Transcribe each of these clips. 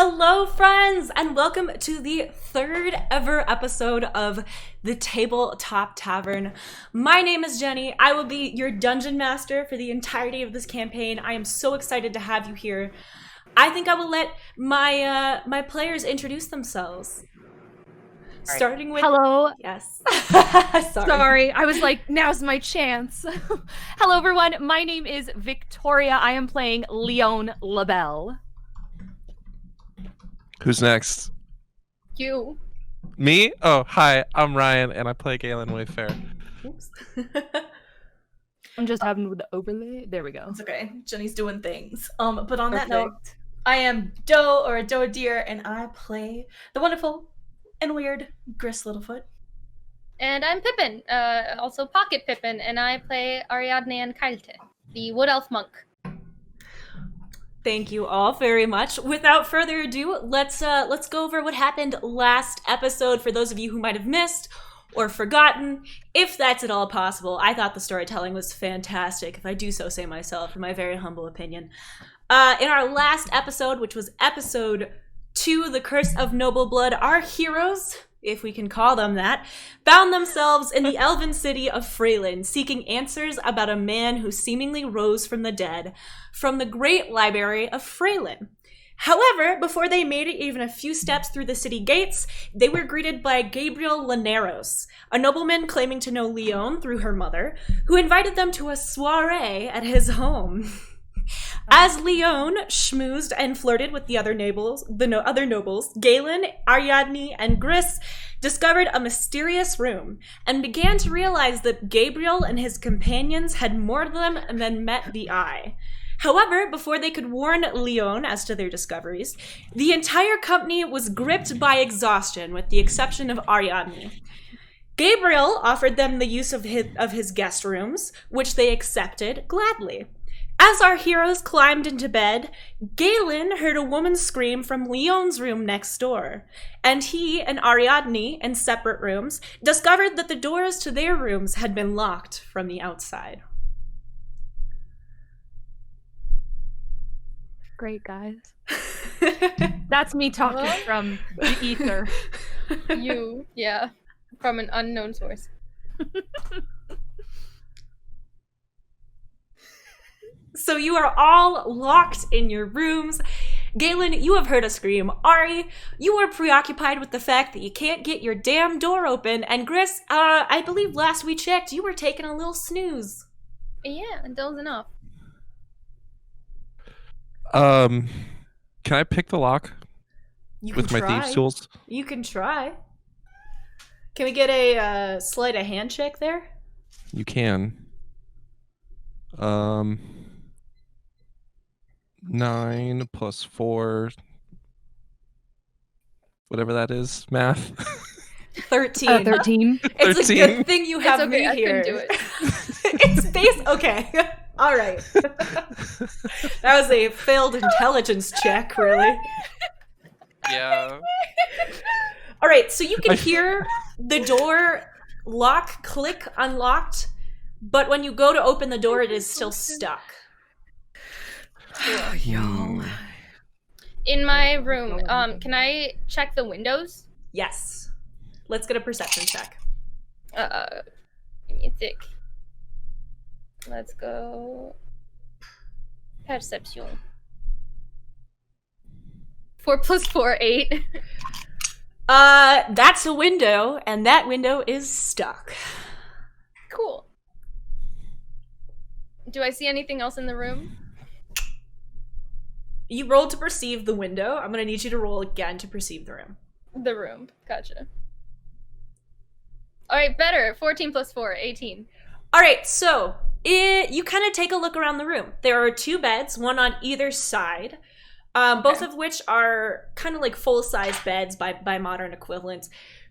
Hello, friends, and welcome to the third ever episode of the Tabletop Tavern. My name is Jenny. I will be your dungeon master for the entirety of this campaign. I am so excited to have you here. I think I will let my players introduce themselves. Right. Starting with... Hello. Yes. Sorry, I was like, now's my chance. Hello, everyone. My name is Victoria. I am playing Lione Labelle. Who's next? You. Me? Oh, hi. I'm Ryan, and I play Galen Wayfair. Oops. I'm just having with the overlay. There we go. It's okay. Jenny's doing things. But on that Perfect. note, I am Doe or Doe Deer, and I play the wonderful and weird Gris Littlefoot. And I'm Pippin, also Pocket Pippin, and I play Ariadne and Kailte, the Wood Elf Monk. Thank you all very much. Without further ado, let's go over what happened last episode for those of you who might have missed or forgotten, if that's at all possible. I thought the storytelling was fantastic, if I do so say myself, in my very humble opinion. In our last episode, which was episode 2, The Curse of Noble Blood, our heroes, if we can call them that, found themselves in the elven city of Frelyn, seeking answers about a man who seemingly rose from the dead from the Great Library of Frelyn. However, before they made it even a few steps through the city gates, they were greeted by Gabriel Leneiros, a nobleman claiming to know Lione through her mother, who invited them to a soiree at his home. As Lione schmoozed and flirted with the other nobles, Galen, Ariadne, and Gris discovered a mysterious room and began to realize that Gabriel and his companions had more to them than met the eye. However, before they could warn Lione as to their discoveries, the entire company was gripped by exhaustion, with the exception of Ariadne. Gabriel offered them the use of his guest rooms, which they accepted gladly. As our heroes climbed into bed, Galen heard a woman scream from Leone's room next door, and he and Ariadne, in separate rooms, discovered that the doors to their rooms had been locked from the outside. Great, guys. That's me talking from the ether. Yeah, from an unknown source. So you are all locked in your rooms. Galen, you have heard a scream. Ari, you are preoccupied with the fact that you can't get your damn door open. And Gris, I believe last we checked, you were taking a little snooze. Yeah, dozing off. Can I pick the lock You with can my try. thieves' tools? You can try. Can we get a sleight of hand check there? You can. 9 plus 4, whatever that is, math. 13. 13. It's 13. a good thing you have It's okay, me I here. couldn't do it. It's base. Okay. All right. That was a failed intelligence check, really. Yeah. All right, so you can hear the door lock, click, unlocked, but when you go to open the door, it is still stuck. In my room, can I check the windows? Yes. Let's get a perception check. Give me a tick. Let's go. Perception. 4 plus 4, 8. That's a window, and that window is stuck. Cool. Do I see anything else in the room? You rolled to perceive the window. I'm gonna need you to roll again to perceive the room. The room. Gotcha. Alright, better. 14 plus 4, 18. All right, so you kind of take a look around the room. There are 2 beds, one on either side, both of which are kind of like full-size beds by modern equivalents.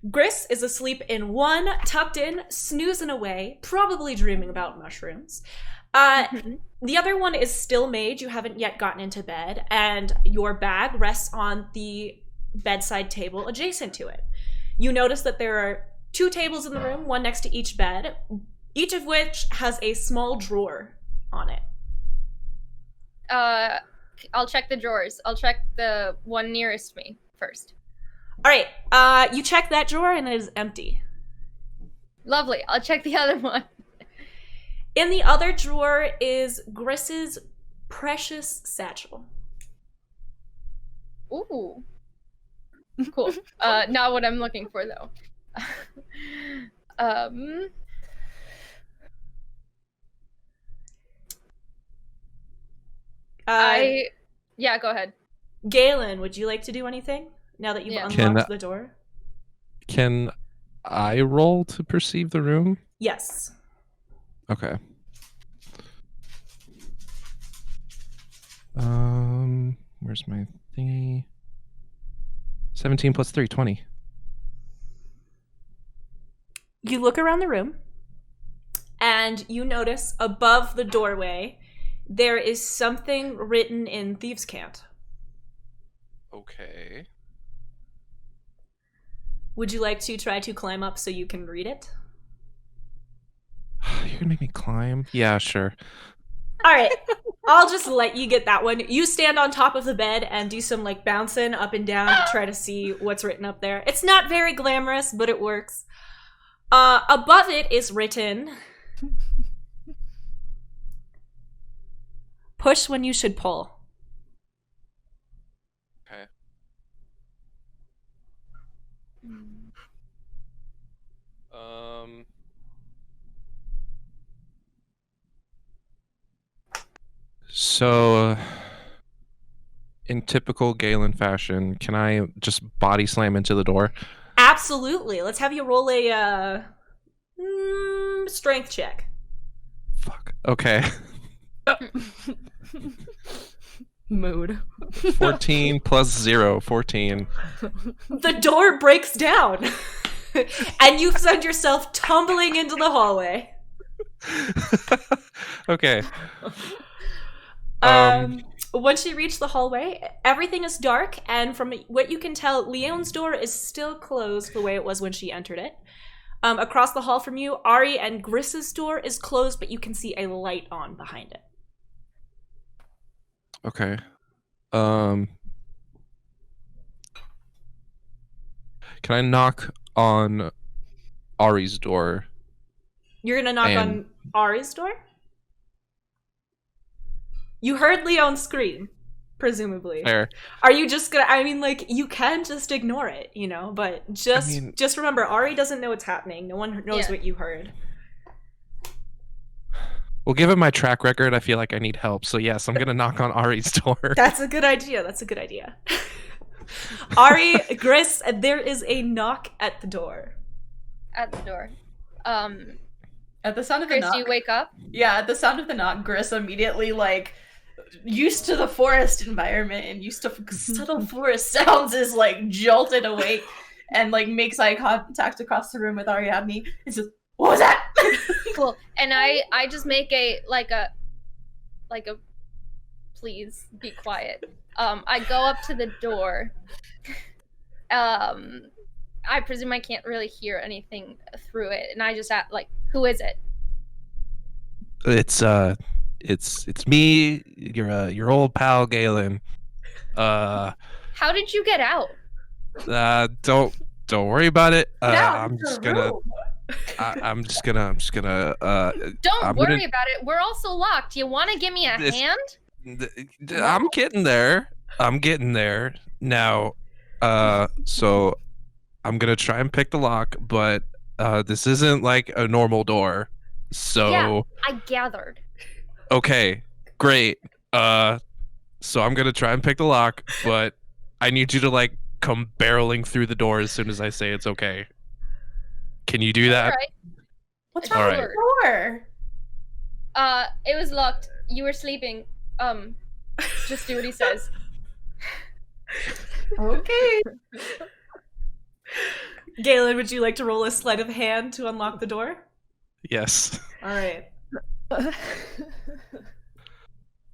Gris is asleep in one, tucked in, snoozing away, probably dreaming about mushrooms. The other one is still made. You haven't yet gotten into bed, and your bag rests on the bedside table adjacent to it. You notice that there are 2 tables in the room, one next to each bed, each of which has a small drawer on it. check the drawers. I'll check the one nearest me first. All right. You check that drawer and it is empty. Lovely. I'll check the other one. In the other drawer is Gris's precious satchel. Ooh. Cool. Not what I'm looking for though. Yeah, go ahead. Galen, would you like to do anything now that you've unlocked the door? Can I roll to perceive the room? Yes. Okay. Where's my thingy? 17 plus 3, 20. You look around the room and you notice above the doorway there is something written in thieves' cant. Okay. Would you like to try to climb up so you can read it? You're gonna make me climb? Yeah, sure. All right. I'll just let you get that one. You stand on top of the bed and do some like bouncing up and down to try to see what's written up there. It's not very glamorous, but it works. Above it is written, push when you should pull. Okay. So, in typical Galen fashion, can I just body slam into the door? Absolutely. Let's have you roll a strength check. Fuck. Okay. Mood. 14 plus 0, 14. The door breaks down. And you send yourself tumbling into the hallway. Okay. Once you reach the hallway, everything is dark, and from what you can tell, Leone's door is still closed the way it was when she entered it. Across the hall from you, Ari and Gris's door is closed, but you can see a light on behind it. Okay. Can I knock on Ari's door? You're gonna knock on Ari's door? You heard Leone scream, presumably. Fair. Are you just gonna, I mean, like, you can just ignore it, you know, but just remember, Ari doesn't know what's happening. No one knows what you heard. Well, given my track record, I feel like I need help. So yes, I'm gonna knock on Ari's door. That's a good idea. That's a good idea. Ari, Gris, there is a knock at the door. At the door. At the sound of the Gris, knock. do you wake up? Yeah, at the sound of the knock, Gris immediately, like, used to the forest environment and used to subtle forest sounds, is like jolted awake and like makes eye contact across the room with Ariadne. And says, "What was that?" Cool. And I just make a please be quiet. I go up to the door. I presume I can't really hear anything through it, and I just ask, like, who is it? It's me, your old pal Galen. How did you get out? Don't worry about it. Down I'm the just gonna. room. I'm just gonna. Don't worry about it. We're also locked. You want to give me a hand? I'm getting there. I'm getting there now. So I'm gonna try and pick the lock, but this isn't like a normal door. So Yeah, I gathered. okay, great. So I'm gonna try and pick the lock, but I need you to like come barreling through the door as soon as I say it's okay. Can you do that? All right. What's All wrong right. with the door? It was locked. You were sleeping. Just do what he says. Okay. Galen, would you like to roll a sleight of hand to unlock the door? Yes. All right.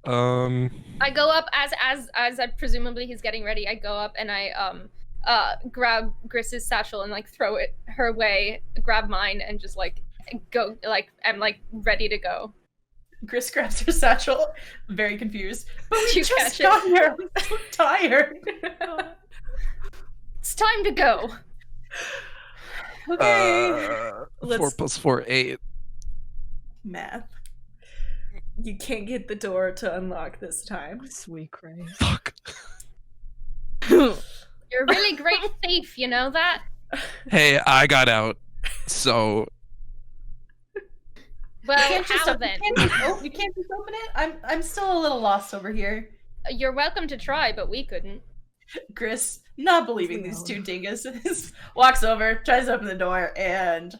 I go up as presumably he's getting ready. I go up and I grab Gris's satchel and like throw it her way, grab mine and just like go, like I'm like ready to go. Gris grabs her satchel, very confused. But we You just catch got here. I'm so tired. It's time to go. Okay. 4 + 4, 8. Math. You can't get the door to unlock this time. Sweet Christ. Fuck. You're a really great thief, you know that? Hey, I got out. So Well, Can't just how op- then? You can't just open it? I'm still a little lost over here. You're welcome to try, but we couldn't. Gris, not believing these two dinguses, walks over, tries to open the door, and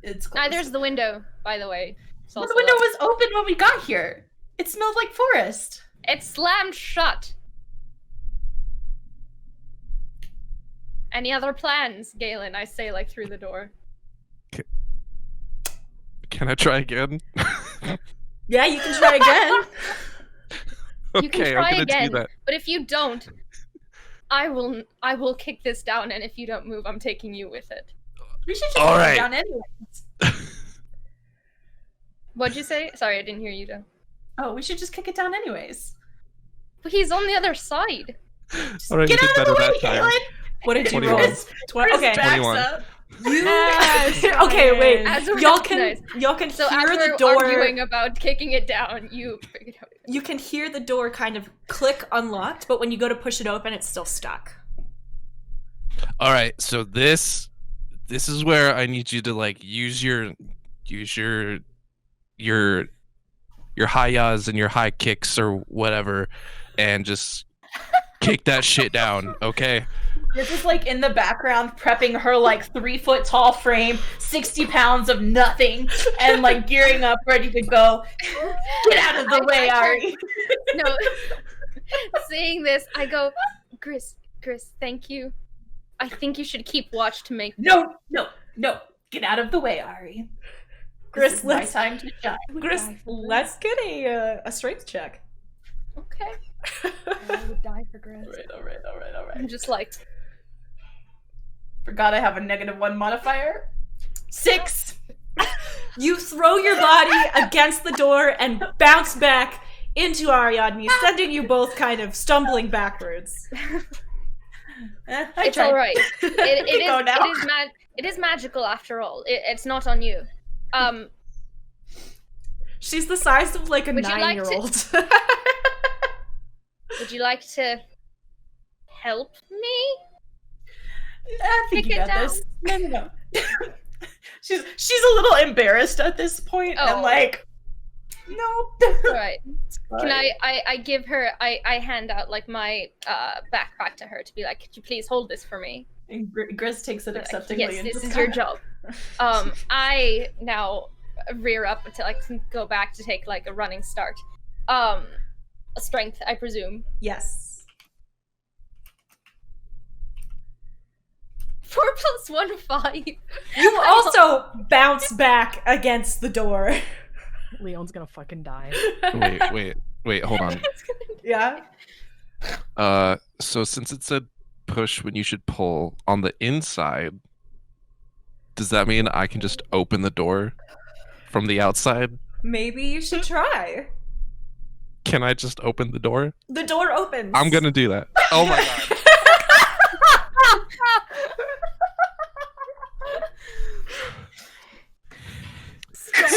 it's closed. There's the window, by the way. It's But also the window locked. was open when we got here. It smelled like forest. It's slammed shut. Any other plans, Galen? I say, like, through the door. can I try again? Yeah, you can try again. You can Okay, try I'm gonna again, do that. but if you don't, I will kick this down, and if you don't move, I'm taking you with it. We should just All put right. it down anyways. What'd you say? Sorry, I didn't hear you, though. Oh, we should just kick it down anyways. But he's on the other side. All right, Get we out did of the better way, that time. Galen! What did you 21. roll? Gris Okay. backs 21. up. Okay, wait. As a Y'all can recognize. So hear as the we're door. arguing about kicking it down, you figured out. You can hear the door kind of click unlocked, but when you go to push it open, it's still stuck. All right, so this is where I need you to like use your high yaws and your high kicks or whatever, and just kick that shit down, okay? This is like in the background prepping her like 3-foot tall frame, 60 pounds of nothing, and like gearing up, ready to go. Get out of the way, Ari. No. Seeing this, I go, Gris, thank you. I think you should keep watch to make. No. Get out of the way, Ari. Gris, This is my let's time to shine. Gris, let's get a strength check. Okay. I would die for Gris. All right. I'm just like, Forgot I have a -1 modifier. 6. You throw your body against the door and bounce back into Ariadne, sending you both kind of stumbling backwards. it's all right. It Go now. it is magical after all. It's not on you. She's the size of like a Would you like to- 9-year-old. Would you like to help me? I think Kick you it got this. No. she's a little embarrassed at this point, Oh. and like, no. All right. Can I give her? I hand out like my backpack to her to be like, could you please hold this for me? And Gris takes it Like, acceptingly. yes, and this just is your kinda- job. I now rear up until I can go back to take like a running start. A strength, I presume. Yes. 4 + 1, 5. You also bounce back against the door. Leon's gonna fucking die. Wait, hold on. Yeah? So since it said push when you should pull on the inside, does that mean I can just open the door from the outside? Maybe you should try. Can I just open the door? The door opens. I'm gonna do that. Oh my god.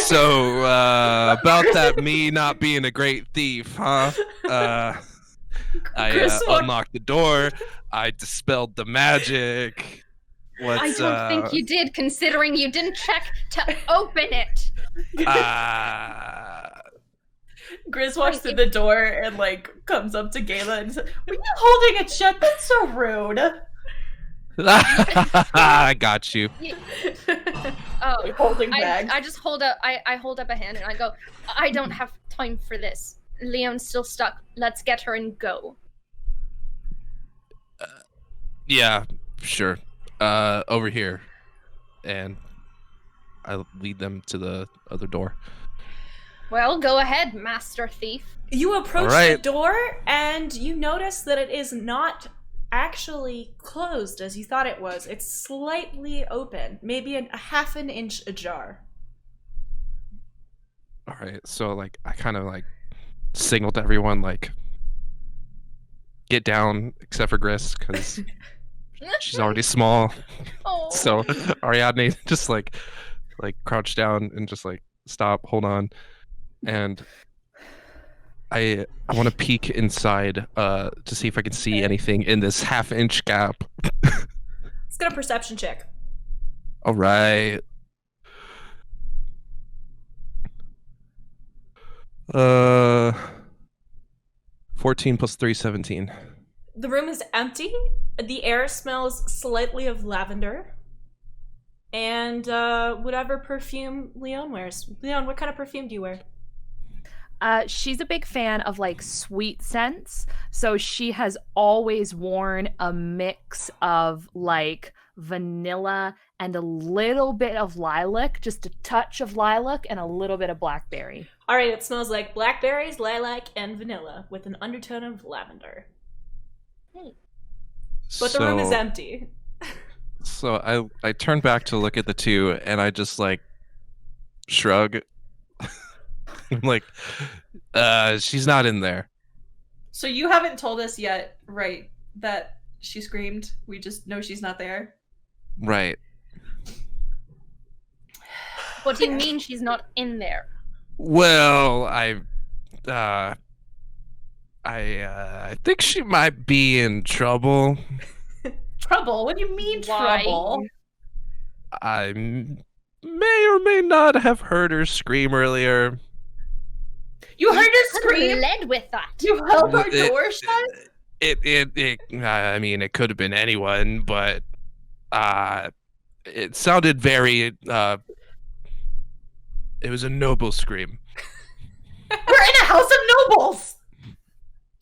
So, about that me not being a great thief, huh? I Chris, what- unlocked the door. I dispelled the magic. I Let's, don't think you did, considering you didn't check to open it. Gris walks through the door and like comes up to Gayla and says, "Were you holding it shut? That's so rude." I got you. Oh, Holding bags. I just hold up. I hold up a hand and I go, I don't have time for this. Leon's still stuck. Let's get her and go. Yeah, sure. Over here. And I lead them to the other door. Well, go ahead, Master Thief. You approach the Alright. door and you notice that it is not actually closed as you thought it was. It's slightly open, maybe a half an inch ajar. All right, so like I kind of like signal to everyone like get down, except for Gris because she's already small. Oh. So Ariadne just like crouch down and just like stop, hold on, and I want to peek inside to see if I can see anything in this half-inch gap. Let's get a perception check. All right. 14 plus 3, 17. The room is empty. The air smells slightly of lavender. And whatever perfume Lione wears. Lione, what kind of perfume do you wear? She's a big fan of like sweet scents, so she has always worn a mix of like vanilla and a little bit of lilac, just a touch of lilac and a little bit of blackberry. All right, it smells like blackberries, lilac, and vanilla with an undertone of lavender. But the room is empty. So I turn back to look at the two, and I just like shrug. I'm like, she's not in there. So you haven't told us yet, right, that she screamed. We just know she's not there. Right. What do you mean she's not in there? Well, I think she might be in trouble. Trouble? What do you mean Why? trouble? I may or may not have heard her scream earlier. You heard her scream? Led with that. You held our door shut? I mean, it could have been anyone, but it sounded very it was a noble scream. We're in a house of nobles!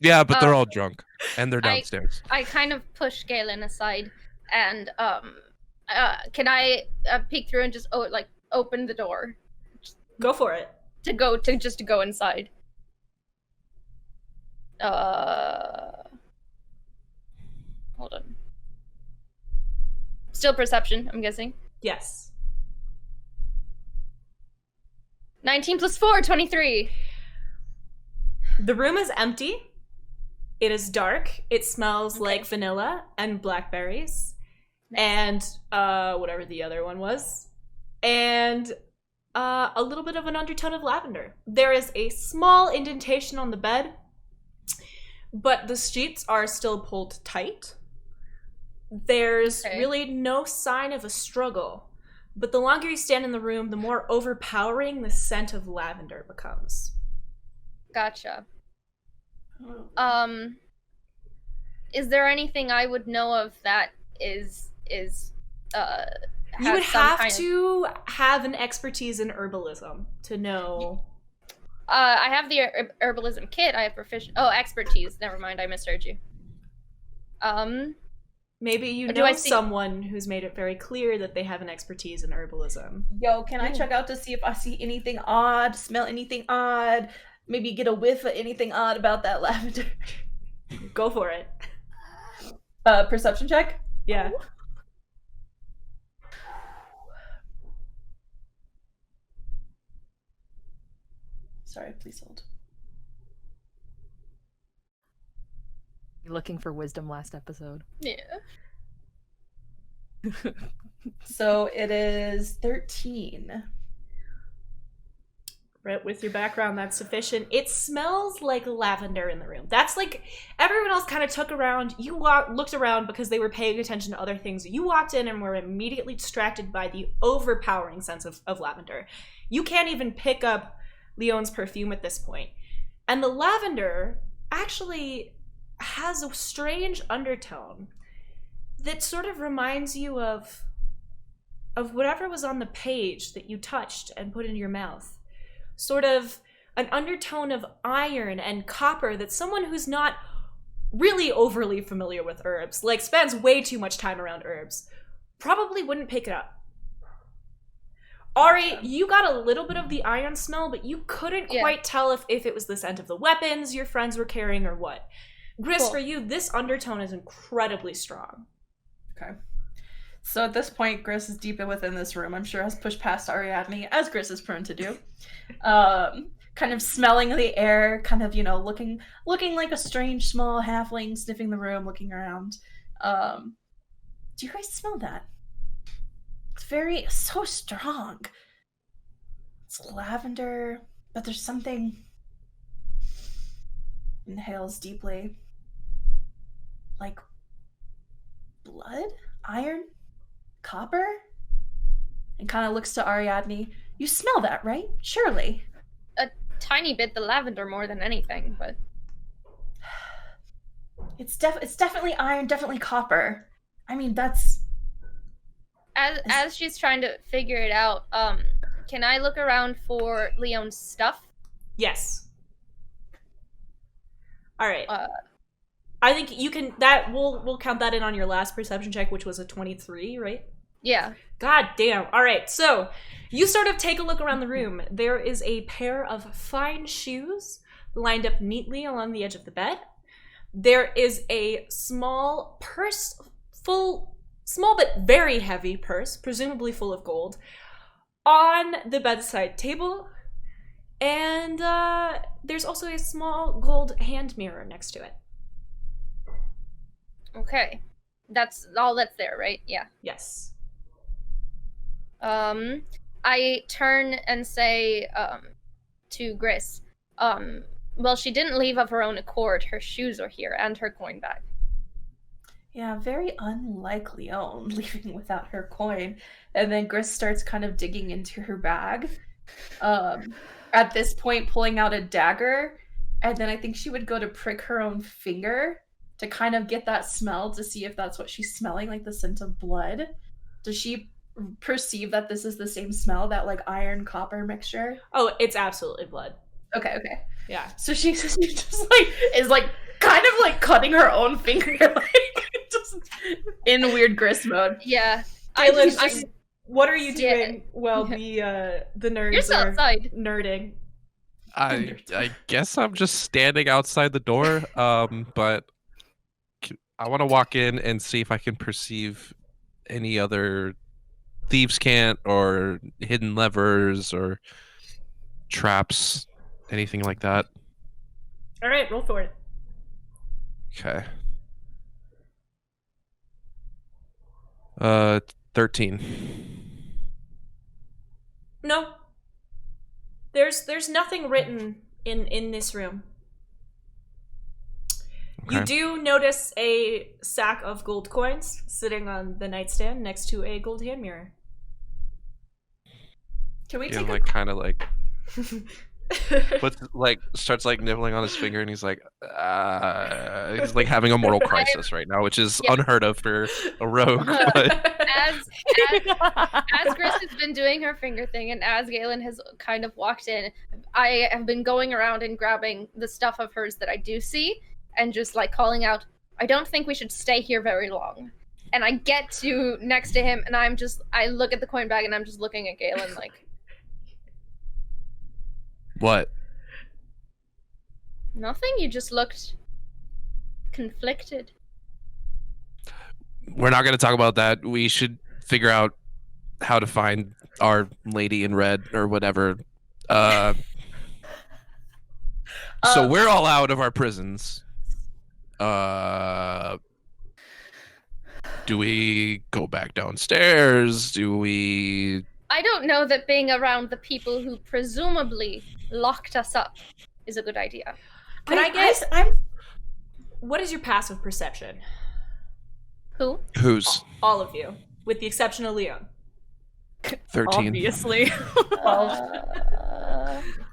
Yeah, but they're all drunk and they're downstairs. I kind of push Galen aside and can I peek through and just open the door Go for it. to go inside. Hold on. Still perception, I'm guessing. Yes. 19 plus 4, 23. The room is empty. It is dark. It smells Okay. like vanilla and blackberries. And whatever the other one was. And a little bit of an undertone of lavender. There is a small indentation on the bed, but the sheets are still pulled tight. There's Okay. really no sign of a struggle. But the longer you stand in the room, the more overpowering the scent of lavender becomes. Gotcha. Is there anything I would know of that is You would some have kind of- to have an expertise in herbalism to know. I have the herbalism kit. I have expertise. Never mind, I misheard you. Maybe you Do know I see- someone who's made it very clear that they have an expertise in herbalism. Yo, can I check out to see if I see anything odd, smell anything odd, maybe get a whiff of anything odd about that lavender? Go for it. Perception check? Yeah. Sorry, please hold. You looking for wisdom last episode? Yeah. So it is 13. Right, with your background, that's sufficient. It smells like lavender in the room. That's like, everyone else kind of took around. You looked around because they were paying attention to other things. You walked in and were immediately distracted by the overpowering sense of lavender. You can't even pick up Leone's perfume at this point. And the lavender actually has a strange undertone that sort of reminds you of whatever was on the page that you touched and put into your mouth. Sort of an undertone of iron and copper that someone who's not really overly familiar with herbs, like spends way too much time around herbs, probably wouldn't pick it up. Ari, you got a little bit of the iron smell, but you couldn't quite tell if it was the scent of the weapons your friends were carrying or what. Gris, Cool. for you, this undertone is incredibly strong. Okay. So at this point, Gris is deep within this room. I'm sure has pushed past Ariadne, as Gris is prone to do. Kind of smelling the air, kind of, looking like a strange small halfling sniffing the room, looking around. Do you guys smell that? It's so strong. It's lavender, but there's something. Inhales deeply. Like blood? Iron? Copper? And kind of looks to Ariadne. You smell that, right? Surely. A tiny bit the lavender more than anything, but It's definitely iron, definitely copper. I mean, that's as she's trying to figure it out, can I look around for Leone's stuff? Yes. All right. Uh, I think you can. That we'll count that in on your last perception check, which was a 23, right? Yeah. God damn. All right. So you sort of take a look around the room. There is a pair of fine shoes lined up neatly along the edge of the bed. There is a small purse, small but very heavy purse, presumably full of gold, on the bedside table. And there's also a small gold hand mirror next to it. Okay. That's all that's there, right? Yeah. Yes. I turn and say to Gris, well, she didn't leave of her own accord. Her shoes are here and her coin bag. Yeah, very unlike Lione leaving without her coin. And then Gris starts kind of digging into her bag. At this point, pulling out a dagger. And then I think she would go to prick her own finger to kind of get that smell to see if that's what she's smelling, like the scent of blood. Does she perceive that this is the same smell, that like iron copper mixture? Oh, it's absolutely blood. Okay. Yeah. So she just is kind of like cutting her own finger, like just in weird Gris mode. Yeah. Galen, what are you Yeah. doing while the nerds You're still are outside. nerding? I guess I'm just standing outside the door, but I want to walk in and see if I can perceive any other thieves' cant or hidden levers or traps, anything like that. All right, roll for it. Okay. 13. No. There's nothing written in this room. Okay. You do notice a sack of gold coins sitting on the nightstand next to a gold hand mirror. Can we Yeah, take like kind of like starts like nibbling on his finger, and he's like having a moral crisis right now, which is Yeah. unheard of for a rogue. But As Gris has been doing her finger thing, and as Galen has kind of walked in, I have been going around and grabbing the stuff of hers that I do see, and just like calling out, I don't think we should stay here very long. And I get to next to him, and I look at the coin bag, and I'm just looking at Galen like, what? nothing? You just looked conflicted. We're not going to talk about that. We should figure out how to find our lady in red or whatever. So we're all out of our prisons. Do we go back downstairs? Do we... I don't know that being around the people who presumably locked us up is a good idea. Can I get... I'm What is your passive perception? Who? Who's? All of you, with the exception of Leon. 13. Obviously.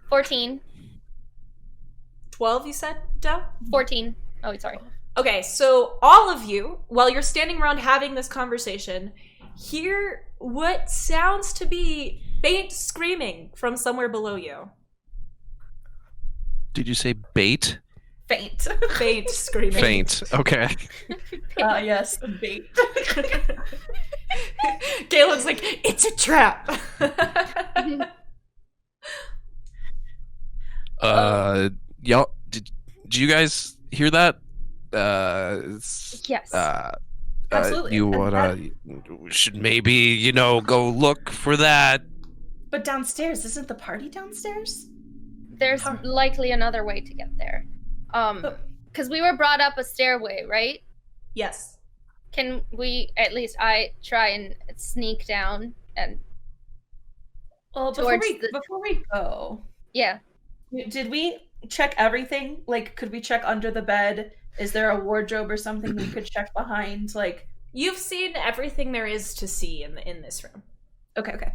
14. 12, you said, Doe? 14. Oh, sorry. Okay, so all of you, while you're standing around having this conversation, hear what sounds to be faint screaming from somewhere below you. Did you say bait? faint. Faint screaming. Faint. Okay. Yes, bait. Galen's like, it's a trap. Y'all, did you guys hear that? Yes. Absolutely. You should maybe, go look for that. But downstairs, isn't the party downstairs? There's likely another way to get there. Because we were brought up a stairway, right? Yes. Can we, at least I, try and sneak down and... Well, before we go... Yeah. Did we check everything? Like, could we check under the bed? Is there a wardrobe or something we could check behind? Like, you've seen everything there is to see in this room. Okay.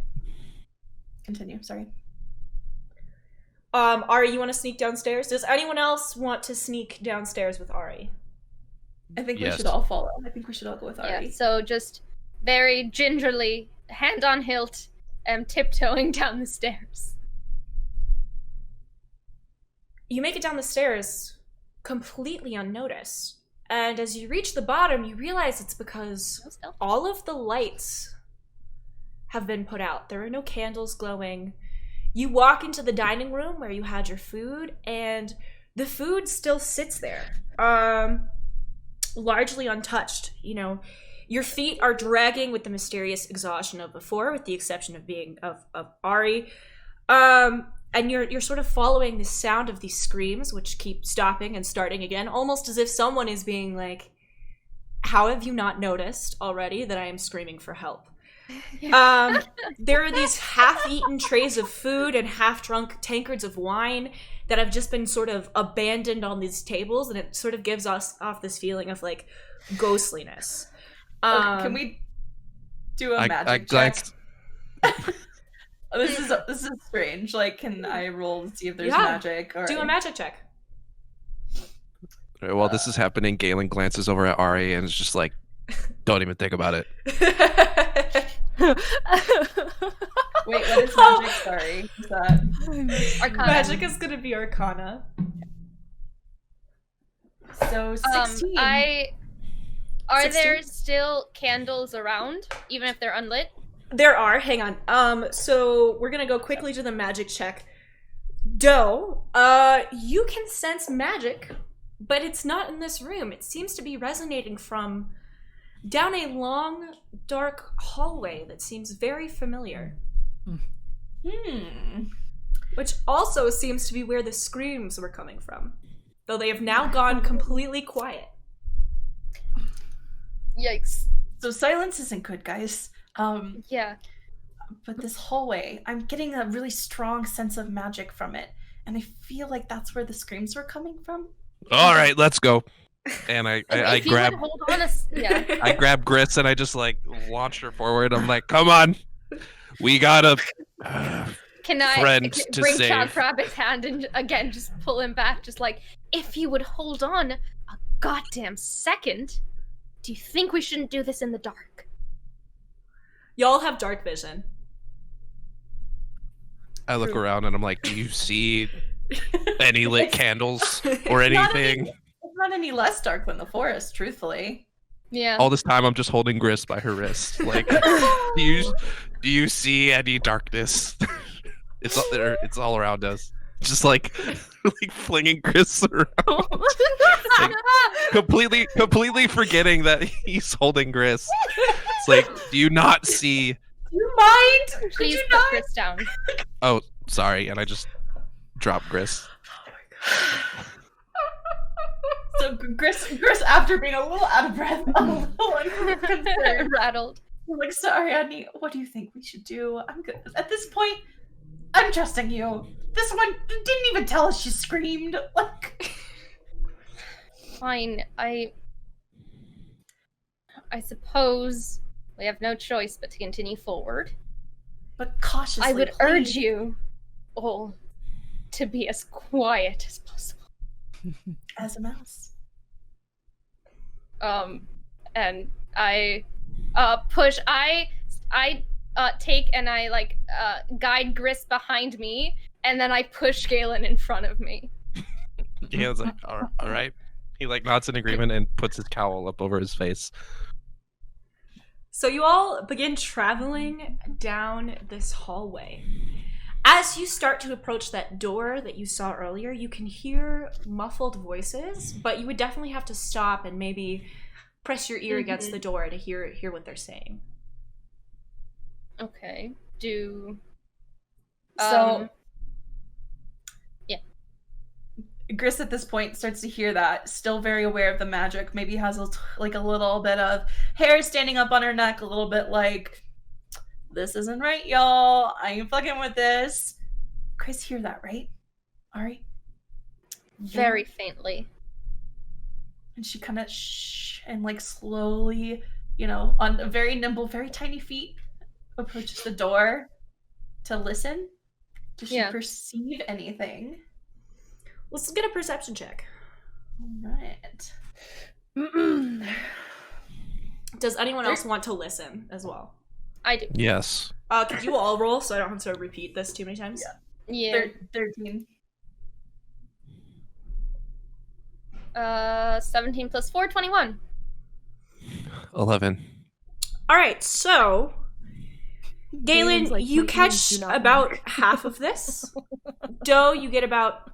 Continue. Sorry. Ari, you want to sneak downstairs? Does anyone else want to sneak downstairs with Ari? I think we should all follow. I think we should all go with Ari. Yeah, so just very gingerly, hand on hilt, tiptoeing down the stairs. You make it down the stairs completely unnoticed. And as you reach the bottom, you realize it's because all of the lights have been put out. There are no candles glowing. You walk into the dining room where you had your food, and the food still sits there, largely untouched. Your feet are dragging with the mysterious exhaustion of before, with the exception of Ari. And you're sort of following the sound of these screams, which keep stopping and starting again, almost as if someone is being like, how have you not noticed already that I am screaming for help? There are these half-eaten trays of food and half-drunk tankards of wine that have just been sort of abandoned on these tables, and it sort of gives us off this feeling of like ghostliness. Can we do a magic check? This is strange. Like, can I roll to see if there's magic? Do a magic check. All right, while this is happening, Galen glances over at Ari and is just like, don't even think about it. Wait, what is magic? Sorry. Is that Arcana? Magic is going to be Arcana. So 16. Are 16? there still candles around, even if they're unlit? There are. Hang on. So we're gonna go quickly to the magic check. Doe, you can sense magic, but it's not in this room. It seems to be resonating from down a long, dark hallway that seems very familiar. Which also seems to be where the screams were coming from, though they have now gone completely quiet. Yikes. So silence isn't good, guys. Yeah. But this hallway, I'm getting a really strong sense of magic from it, and I feel like that's where the screams were coming from. All right, let's go. And I If you grab would hold on yeah. I grab Gris and I just like launch her forward. I'm like, come on, we got a Can I friend to bring save. Chad Rabbit's hand and again just pull him back, just like, if you would hold on a goddamn second, do you think we shouldn't do this in the dark? Y'all have dark vision. I look around and I'm like, do you see any lit candles or anything? It's not any less dark than the forest, truthfully. Yeah. All this time I'm just holding Gris by her wrist. Like, do you see any darkness? It's all there. It's all around us. Just like flinging Gris around. Like, completely forgetting that he's holding Gris. It's like, do you not see? Do you mind? Could Please you put not? Chris down. Oh, sorry. And I just drop Gris. So Gris, after being a little out of breath, a little concerned, Rattled. I'm like, sorry, Annie, what do you think we should do? I'm good. At this point, I'm trusting you. This one didn't even tell us she screamed. Like, Fine. I suppose we have no choice but to continue forward. but cautiously. I would please. urge you all to be as quiet as possible. As a mouse. And I push. I take and I like guide Gris behind me, and then I push Galen in front of me. Yeah, it's like, all right. He like nods in agreement and puts his cowl up over his face. So you all begin traveling down this hallway. As you start to approach that door that you saw earlier, you can hear muffled voices, but you would definitely have to stop and maybe press your ear against the door to hear what they're saying. Okay. So yeah. Gris at this point starts to hear that, still very aware of the magic, maybe has a little bit of hair standing up on her neck, a little bit like, this isn't right, y'all. I ain't fucking with this. Gris, hear that, right? Ari? Very faintly. And she kind of and like slowly, on a very nimble, very tiny feet, approaches the door to listen. Does she perceive anything? Let's get a perception check. All right. Does anyone else want to listen as well? I do. Yes. Could you all roll so I don't have to repeat this too many times? Yeah. 13. 17 plus 4, 21. 11. All right, so Galen, like, you "My catch ears do not about work." half of this. Doe, you get about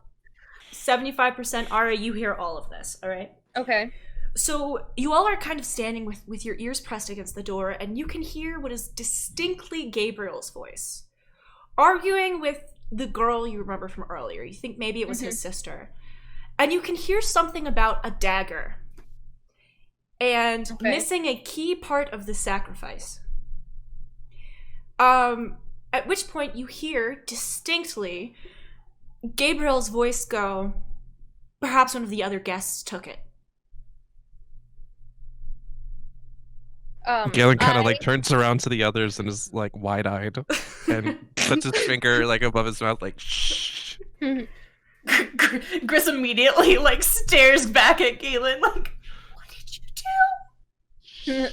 75%. Ara, you hear all of this. All right. Okay. So you all are kind of standing with your ears pressed against the door, and you can hear what is distinctly Gabriel's voice, arguing with the girl you remember from earlier. You think maybe it was his sister. And you can hear something about a dagger and missing a key part of the sacrifice. At which point you hear distinctly Gabriel's voice go, perhaps one of the other guests took it. Galen kind of turns around to the others and is like wide-eyed and puts his finger above his mouth shh. Gris immediately stares back at Galen what did you do?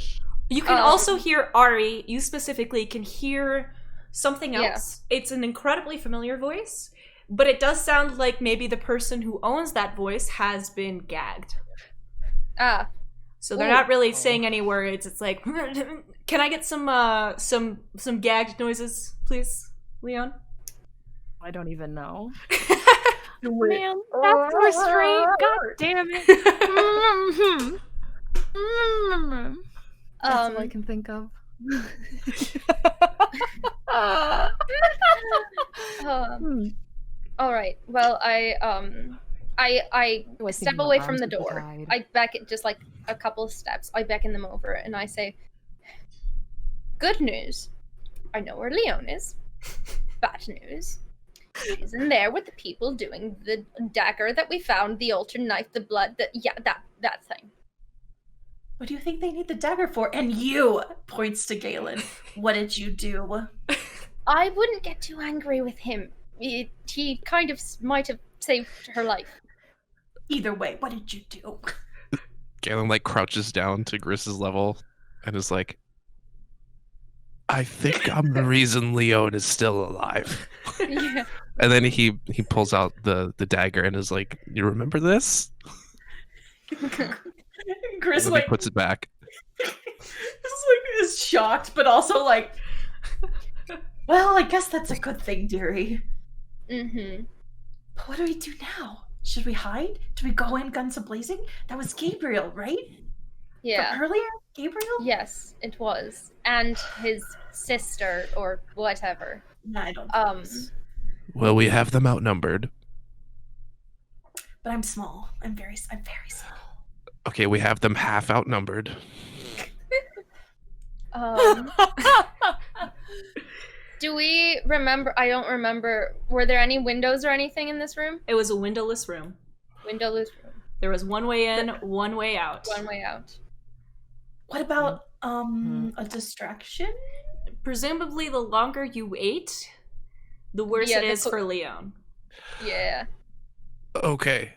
You can also hear Ari, you specifically can hear something else. Yeah. It's an incredibly familiar voice, but it does sound like maybe the person who owns that voice has been gagged. So they're not really saying any words. It's like, can I get some gagged noises, please, Leon? I don't even know. Man, that's restraint. God damn it. That's all I can think of. All right. Well, I step away from the door. I back it just a couple of steps. I beckon them over and I say, "Good news. I know where Lione is. Bad news. She's in there with the people doing the dagger that we found, the altar knife, the blood, that thing." What do you think they need the dagger for? And you, points to Galen, what did you do? I wouldn't get too angry with him. He kind of might have saved her life. Either way, what did you do? Galen crouches down to Gris's level and is like, I think I'm the reason Lione is still alive. Yeah. And then he pulls out the dagger and is like, you remember this? Gris he puts it back. is shocked, but also well, I guess that's a good thing, dearie. Mm-hmm. But what do we do now? Should we hide? Do we go in guns a-blazing? That was Gabriel, right? Yeah. From earlier? Gabriel? Yes, it was. And his sister, or whatever. No, I don't think so. Well, we have them outnumbered. But I'm small. I'm very small. Okay, we have them half outnumbered. Do we remember? I don't remember. Were there any windows or anything in this room? It was a windowless room. Windowless room. There was one way in, one way out. One way out. What about a distraction? Presumably, the longer you wait, the worse it is for Leon. Yeah. Okay.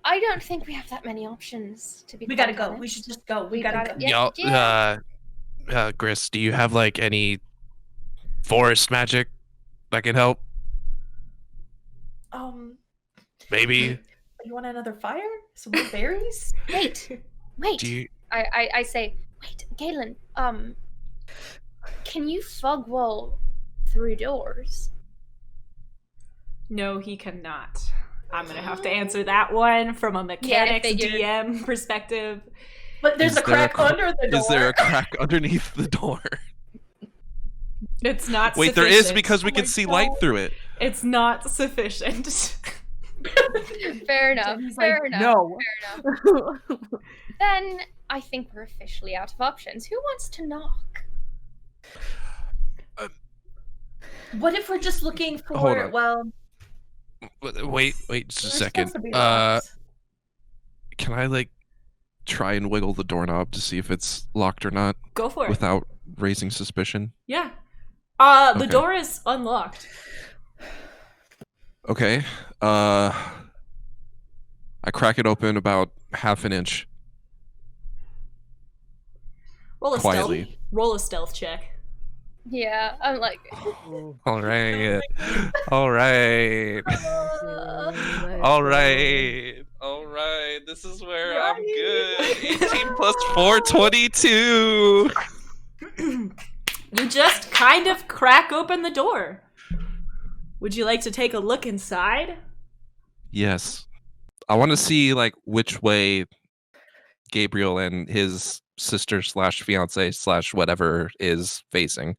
I don't think we have that many options, to be We gotta quite go. honest. We should just go. We gotta go. Y'all, Gris, do you have any forest magic that can help? Maybe. You want another fire? Some more berries? Wait. I say, wait, Galen, can you fog wall through doors? No, he cannot. I'm gonna have to answer that one from a mechanics figured. DM perspective. But there's Is a there crack under the door. Is there a crack underneath the door? It's not Wait, sufficient. there is because we Oh can my see God. light through it. It's not sufficient. Fair enough. He's Fair like, enough. no. Fair enough. Then I think we're officially out of options. Who wants to knock? What if we're just looking Hold for? on. Well, Wait, just a we're second. supposed to be locked. Can I like try and wiggle the doorknob to see if it's locked or not Go for it. without raising suspicion? Yeah. The Okay. door is unlocked. Okay. I crack it open about half an inch. Roll a Quietly. stealth. Roll a stealth check. Yeah, I'm like, All right. All right. All right. All right. This is where I'm good. 18 plus 4, 22. You just kind of crack open the door. Would you like to take a look inside? Yes. I want to see like which way Gabriel and his sister slash fiance slash whatever is facing.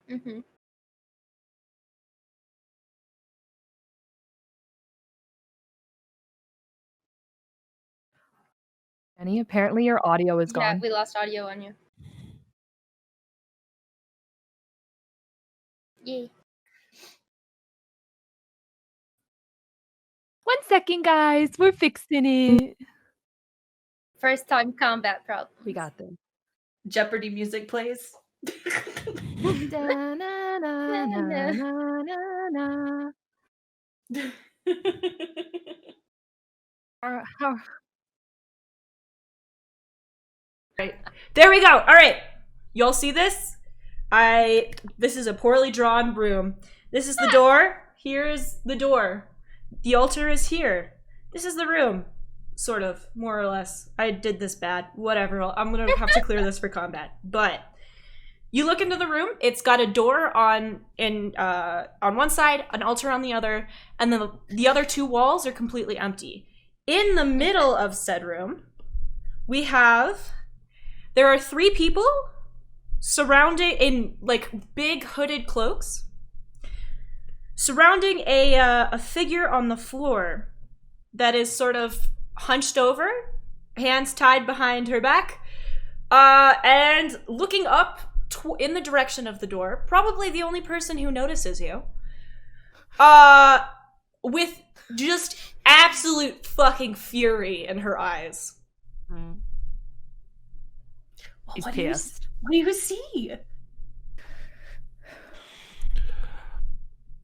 mm-hmm. Jenny, apparently your audio is Yeah, gone. we lost audio on you. Yay. 1 second, guys. We're fixing it. First time combat problem. We got this. Jeopardy music plays. Da-na-na-na-na-na-na. How- Right. There we go. All right. Y'all see this? This is a poorly drawn room. This is the door. Here's the door. The altar is here. This is the room. Sort of, more or less. I did this bad. Whatever. I'm going to have to clear this for combat. But you look into the room. It's got a door on one side, an altar on the other, and then the other two walls are completely empty. In the middle of said room, there are 3 people surrounding in like big hooded cloaks, surrounding a figure on the floor that is sort of hunched over, hands tied behind her back, and looking up in the direction of the door. Probably the only person who notices you. With just absolute fucking fury in her eyes. He's What do you pissed. see?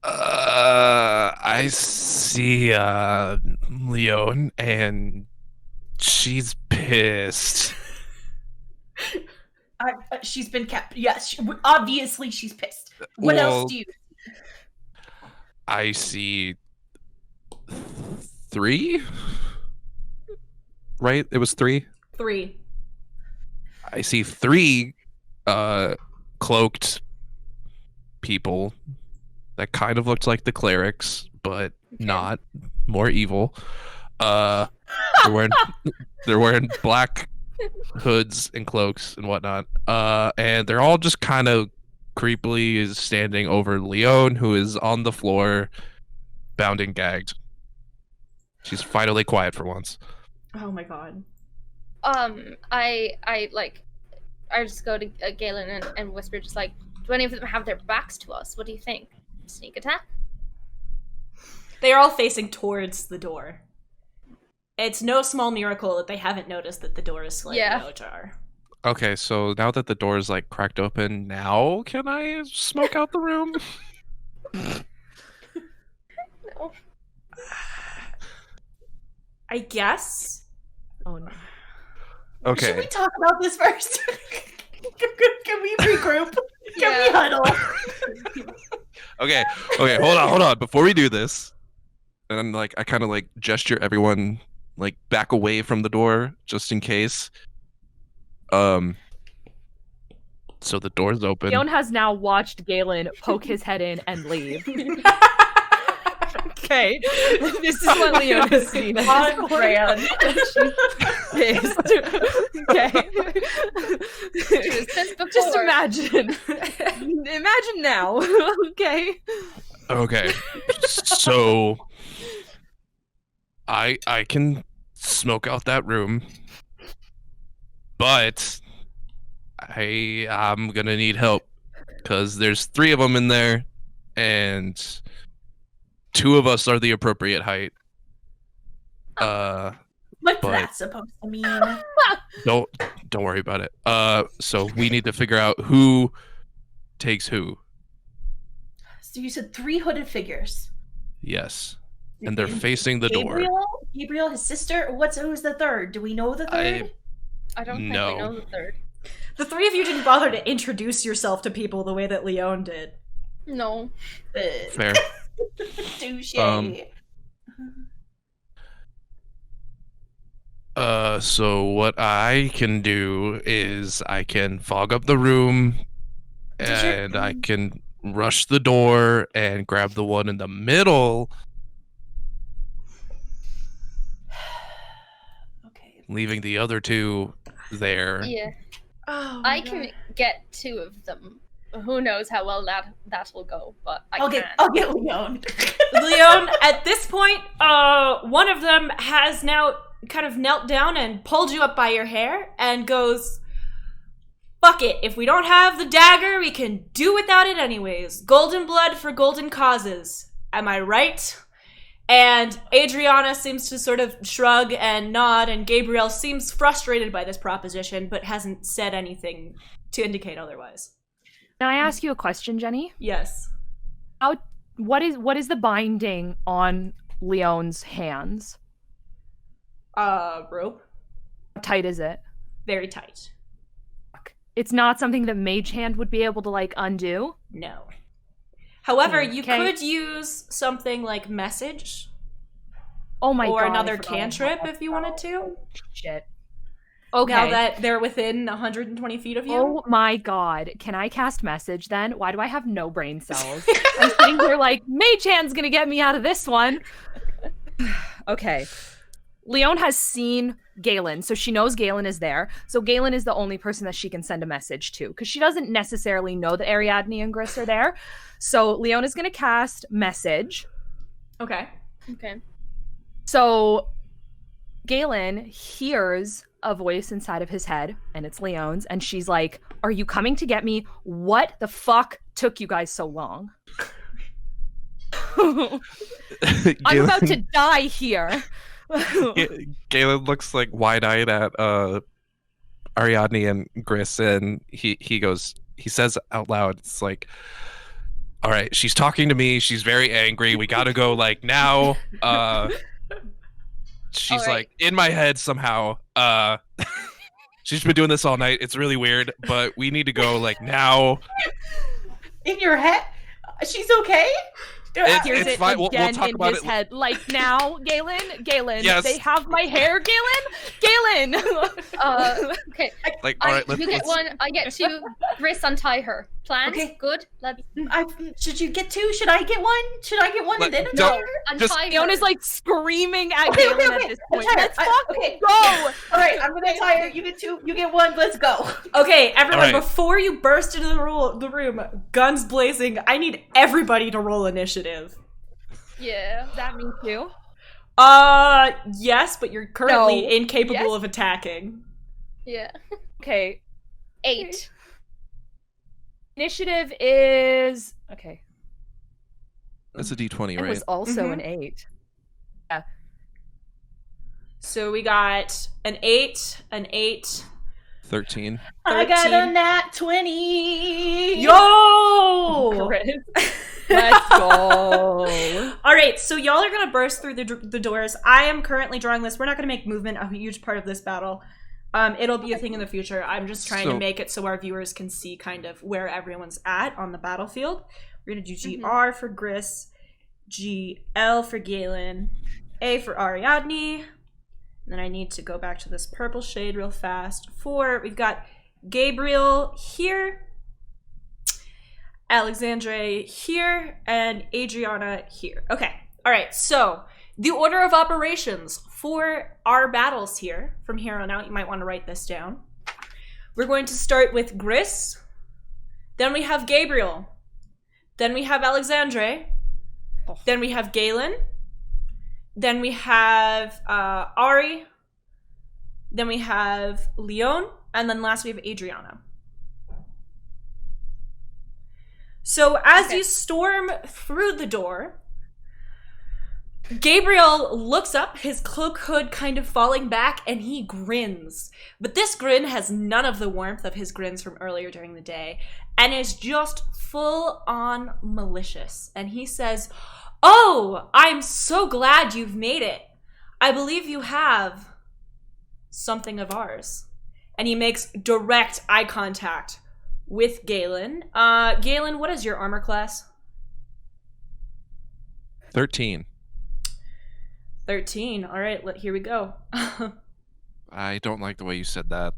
I see Lione and she's pissed. She's been kept. Yes, obviously she's pissed. What Well, else do you? I see 3. Right? It was 3. 3. I see 3 cloaked people that kind of looked like the clerics, but not. More evil. They're wearing black hoods and cloaks and whatnot. And they're all just kind of creepily standing over Lione, who is on the floor, bound and gagged. She's finally quiet for once. Oh my god. I just go to Galen and whisper, just like, do any of them have their backs to us? What do you think? Sneak attack? They are all facing towards the door. It's no small miracle that they haven't noticed that the door is slightly ajar. Okay, so now that the door is like cracked open, now can I smoke out the room? No. I guess. Oh no. Okay. Should we talk about this first? Can we regroup? Can we Yeah. huddle? Okay, hold on. Before we do this, and I'm like, I kind of like gesture everyone like back away from the door just in case. So the door's open. Leon has now watched Galen poke his head in and leave. Okay, this is what Leon has seen. On brand. Pissed. Okay. Just imagine. Imagine now. Okay. Okay. So I can smoke out that room, but I'm gonna need help because there's 3 of them in there, and 2 of us are the appropriate height. What's but- that supposed to mean? Don't worry about it. So we need to figure out who takes who. So you said 3 hooded figures. Yes, and they're facing the door. Gabriel, his sister. Who's the third? Do we know the third? I don't think No. we know the third. The 3 of you didn't bother to introduce yourself to people the way that Lione did. No. Fair. Touche. So what I can do is I can fog up the room, and I can rush the door and grab the one in the middle, Okay. leaving the other 2 there. Yeah. Oh, I can get 2 of them. Who knows how well that will go, but I'll can. get Leon. Leon, at this point, one of them has now kind of knelt down and pulled you up by your hair and goes, "Fuck it, if we don't have the dagger, we can do without it anyways. Golden blood for golden causes. Am I right?" And Adriana seems to sort of shrug and nod, and Gabriel seems frustrated by this proposition, but hasn't said anything to indicate otherwise. Can I ask you a question, Jenny? Yes. What is the binding on Leon's hands? Rope. How tight is it? Very tight. It's not something that Mage Hand would be able to like undo? No. However, you Okay. could use something like message Oh my god. or I another forgot all cantrip about if you wanted to. that shit. Okay. Now that they're within 120 feet of you. Oh my god. Can I cast message then? Why do I have no brain cells? I'm sitting here like, Mage Hand's gonna get me out of this one. Okay. Leon has seen Galen, so she knows Galen is there. So Galen is the only person that she can send a message to, because she doesn't necessarily know that Ariadne and Gris are there. So Leon is gonna cast message. Okay. Okay. So Galen hears a voice inside of his head, and it's Leon's, and she's like, "Are you coming to get me? What the fuck took you guys so long? I'm about to die here." Galen looks like wide-eyed at Ariadne and Gris, and he says out loud, it's like, "All right, she's talking to me. She's very angry. We gotta go like now." She's All right. like in my head somehow. She's been doing this all night. It's really weird, but we need to go like now. In your head? She's okay? Hears It's it fine. We'll again talk in about his it. head. Like now, Galen, Yes. they have my hair, Galen. Okay. Like, all right, let's. You get let's- 1. I get 2. Gris, untie her. Plans? Okay. Good. Let's Should you get 2? Should I get 1? Should I get 1 and then No. untie her? Just- untie Leon her. is like screaming at Okay, Galen okay, at this okay. point. Untie her. Let's fucking Okay. go. Alright, I'm gonna tie her. You get 2, you get 1, let's go. Okay, everyone, All right. before you burst into the room, guns blazing, I need everybody to roll initiative. Yeah. That means you. Yes, but you're currently No. incapable Yes. of attacking. Yeah. Okay. 8. Initiative is okay. That's a D20, It right? was also Mhm. an 8. So we got an 8, an 8. 13. I got a 13. nat 20! Yo! Chris. Let's go. All right, so y'all are gonna burst through the doors. I am currently drawing this. We're not gonna make movement a huge part of this battle. It'll be a thing in the future. I'm just trying to So- make it so our viewers can see kind of where everyone's at on the battlefield. We're gonna do GR for Gris, GL for Galen, A for Ariadne. And then I need to go back to this purple shade real fast. We've got Gabriel here, Alexandre here, and Adriana here. Okay, all right, so the order of operations for our battles here, from here on out, you might want to write this down. We're going to start with Gris, then we have Gabriel, then we have Alexandre, then we have Galen, then we have Ari, then we have Lione, and then last we have Adriana. So as you storm through the door, Gabriel looks up, his cloak hood kind of falling back, and he grins. But this grin has none of the warmth of his grins from earlier during the day, and is just full on malicious. And he says, "Oh, I'm so glad you've made it. I believe you have something of ours." And he makes direct eye contact with Galen. Galen, what is your armor class? 13. 13. All right, here we go. I don't like the way you said that.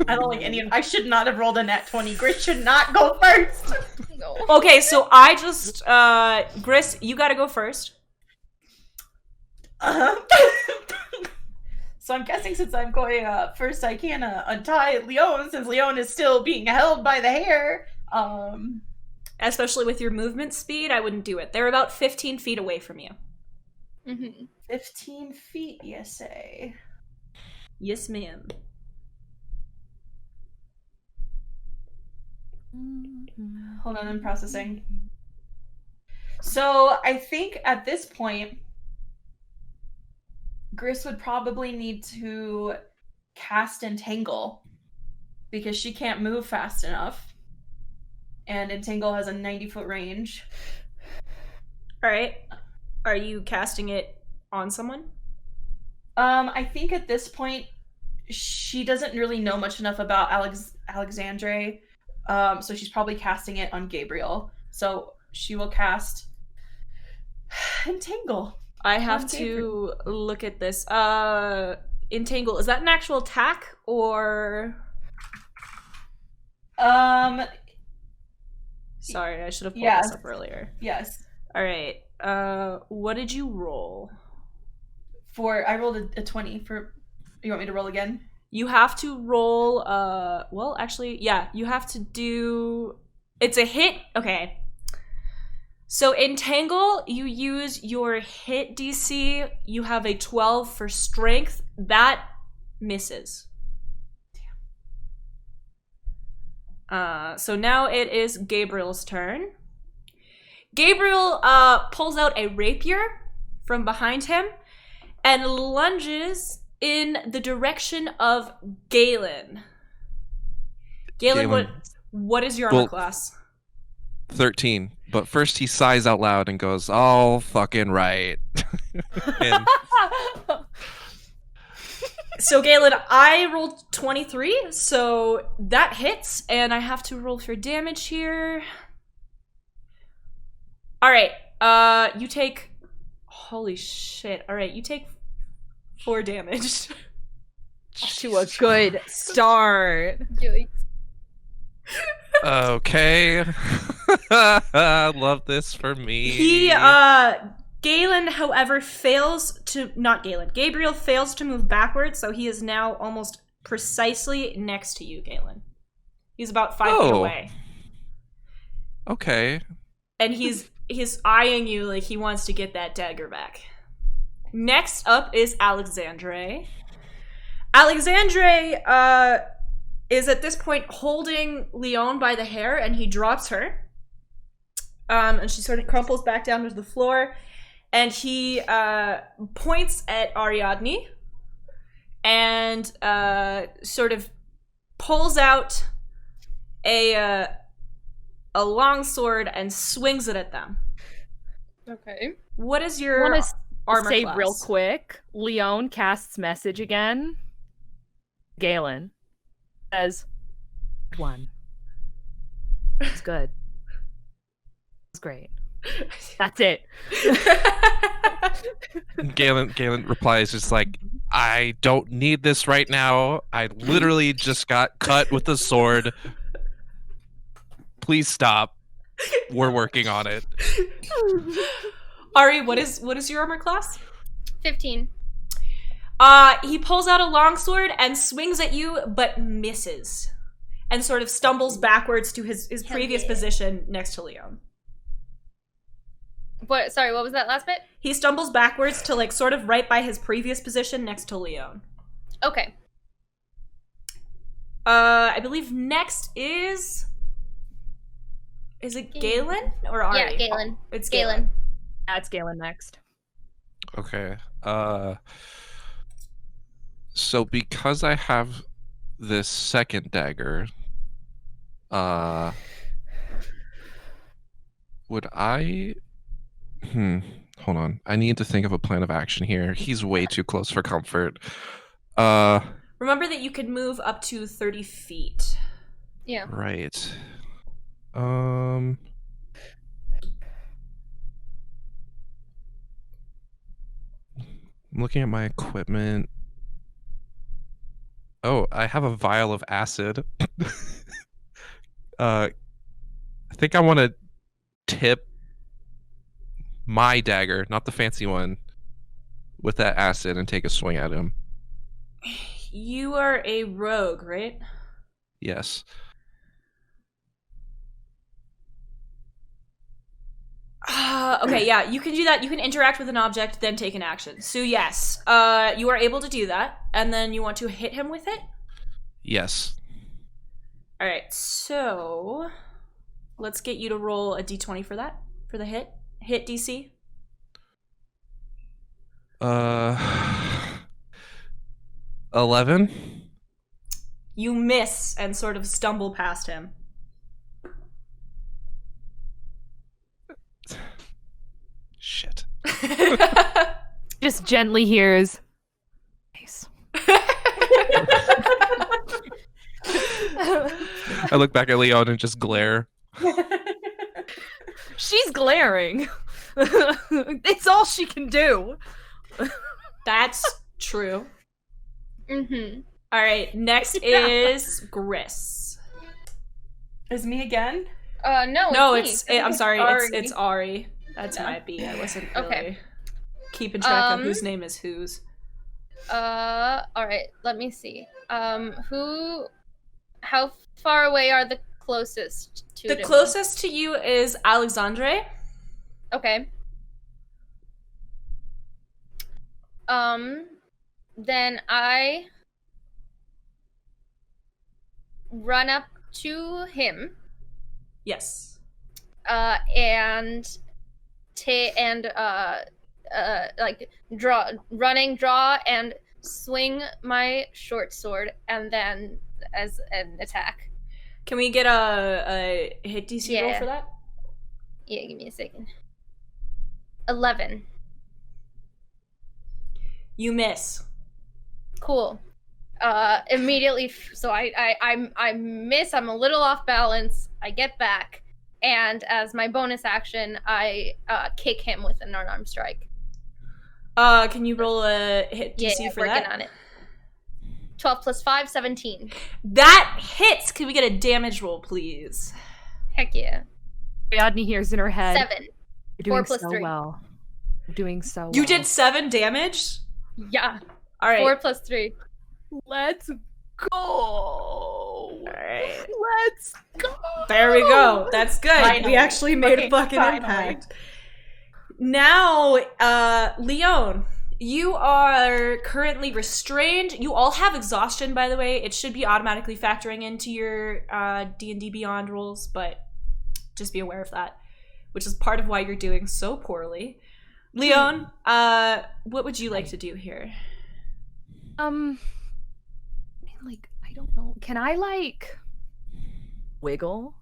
I don't like any of I should not have rolled a nat 20. Gris should not go first. No. Okay, so I just, Gris, you gotta go first. So I'm guessing since I'm going first, I can untie Lione since Lione is still being held by the hair. Especially with your movement speed, I wouldn't do it. They're about 15 feet away from you. 15 feet, you say? Yes, ma'am. Hold on, I'm processing. So I think at this point, Gris would probably need to cast Entangle because she can't move fast enough. And Entangle has a 90-foot range. All right. Are you casting it on someone? I think at this point, she doesn't really know much enough about Alexandre, so she's probably casting it on Gabriel. So she will cast Entangle. I have to look at this. Entangle, is that an actual attack or? Sorry, I should have pulled this up earlier. Yes. All right. What did you roll? I rolled a 20 for. You want me to roll again? You have to roll. Well, actually, yeah. You have to do. It's a hit. Okay. So Entangle, you use your hit DC. You have a 12 for strength. That misses. So now it is Gabriel's turn. Gabriel pulls out a rapier from behind him and lunges in the direction of Galen. Galen, what is your armor class? 13. But first he sighs out loud and goes, "Oh, fucking right." And so Galen, I rolled 23, so that hits, and I have to roll for damage here. All right, you take. Holy shit! All right, you take 4 damage. To a good start. okay. Love this for me. Galen, however, Gabriel fails to move backwards, so he is now almost precisely next to you, Galen. He's about 5 feet away. Okay. And he's eyeing you like he wants to get that dagger back. Next up is Alexandre. Alexandre is at this point holding Lione by the hair, and he drops her. And she sort of crumples back down to the floor, and he points at Ariadne and sort of pulls out a long sword and swings it at them. Okay. What is your armor say class? Real quick, Lione casts message again. Galen says, 1. It's good. great. That's it. Galen replies just like, I don't need this right now. I literally just got cut with a sword. Please stop. We're working on it. Ari, what is your armor class? 15. He pulls out a longsword and swings at you, but misses. And sort of stumbles backwards to his previous position next to Leon. What? Sorry, what was that last bit? He stumbles backwards to like sort of right by his previous position next to Leon. Okay. I believe next is it Galen or Ari? Yeah, Galen. It's Galen. That's Galen next. Okay. So because I have this second dagger, would I... Hold on. I need to think of a plan of action here. He's way too close for comfort. Remember that you can move up to 30 feet. Yeah. Right. I'm looking at my equipment. Oh, I have a vial of acid. I think I want to tip my dagger, not the fancy one, with that acid and take a swing at him. You are a rogue, right? Yes. Okay, yeah, you can do that. You can interact with an object, then take an action. So yes, you are able to do that, and then you want to hit him with it? Yes. All right, so let's get you to roll a d20 for that, for the hit. Hit DC. 11. You miss and sort of stumble past him. Shit. Just gently hears. Nice. I look back at Leon and just glare. She's glaring. It's all she can do. That's true. Mm-hmm. All right, next is Gris. Is me again? No, me. I'm sorry, Ari. it's Ari. That's Yeah. my B. I wasn't really Okay. keeping track of whose name is whose. All right. Let me see. How far away are the closest to The me? closest to you is Alexandre. Okay. Then I run up to him. Yes. And like draw and swing my short sword, and then as an attack. Can we get a hit DC roll Yeah. for that? Yeah, give me a second. 11. You miss. Cool. Immediately, so I miss. I'm a little off balance. I get back, and as my bonus action, I kick him with an unarmed strike. Can you roll a hit DC Yeah, for working that? on it. 12 plus 5, 17. That hits. Can we get a damage roll, please? Heck yeah. Ariadne hears in her head. 7. You're doing 4 plus so 3. well. You're doing so well. You did 7 damage? Yeah. All right. 4 plus 3. Let's go. All right. Let's go. There we go. That's good. Finally. We actually made a Okay, fucking finally. impact. Now, Lione, you are currently restrained. You all have exhaustion, by the way. It should be automatically factoring into your D&D Beyond rolls, but just be aware of that, which is part of why you're doing so poorly. Lione, what would you like to do here? Like, I don't know. Can I, like, wiggle?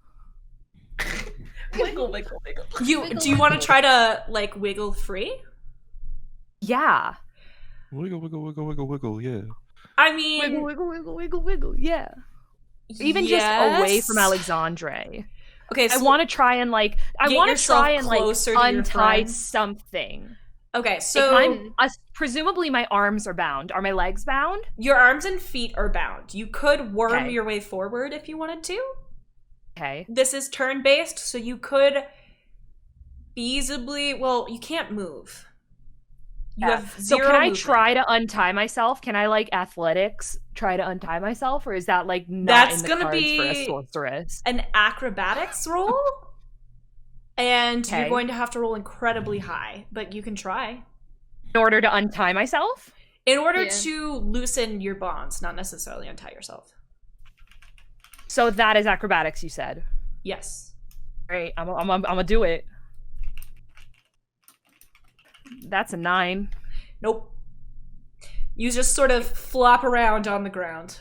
Wiggle, wiggle, wiggle. Do you want to try to like wiggle free? Yeah. Wiggle, wiggle, wiggle, wiggle, wiggle, yeah. I mean, Wiggle, wiggle, wiggle, wiggle, wiggle. Yeah. Even just away from Alexandre. Okay, I so want to try and like yourself closer to your untie friend. something. Okay, If so I'm presumably my arms are bound. Are my legs bound? your arms and feet are bound. You could worm Okay. your way forward if you wanted to. Okay. This is turn-based, so you could feasibly... Well, you can't move. You have So zero can I movement. try to untie myself? Can I like athletics try to untie myself, or is that like not That's in the gonna cards be for a sorceress? an acrobatics roll, and you're Okay. going to have to roll incredibly high, but you can try. In order to untie myself? In order Yeah. to loosen your bonds, not necessarily untie yourself. So that is acrobatics, you said. Yes. Great. I'm gonna do it. That's a 9. Nope. You just sort of flop around on the ground.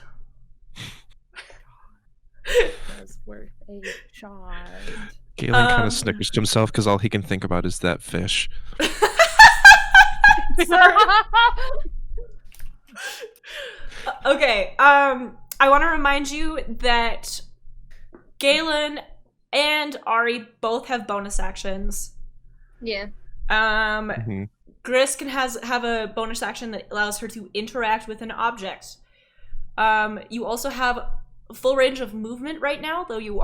Was worth a shot. Galen kind of snickers to himself because all he can think about is that fish. Okay, I want to remind you that Galen and Ari both have bonus actions. Yeah. Mhm. Gris can have a bonus action that allows her to interact with an object. You also have a full range of movement right now, though you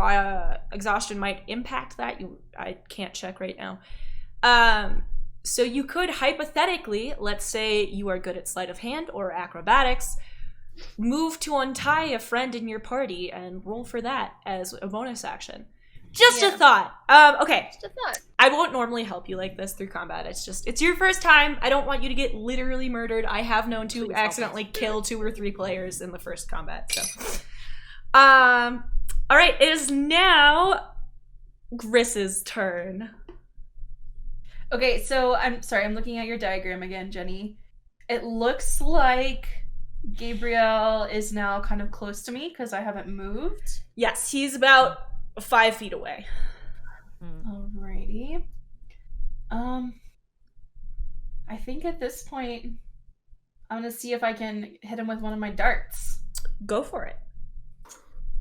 exhaustion might impact that. I can't check right now. So you could hypothetically, let's say you are good at sleight of hand or acrobatics, move to untie a friend in your party and roll for that as a bonus action. Just a Yeah. thought. Okay. Just a thought. I won't normally help you like this through combat. It's your first time. I don't want you to get literally murdered. I have known to Please help accidentally kill 2 or 3 players in the first combat. So, all right, it is now Gris's turn. Okay, so I'm sorry, I'm looking at your diagram again, Jenny. It looks like Gabriel is now kind of close to me because I haven't moved. Yes, he's about 5 feet away. Alrighty. I think at this point, I'm gonna see if I can hit him with one of my darts. Go for it.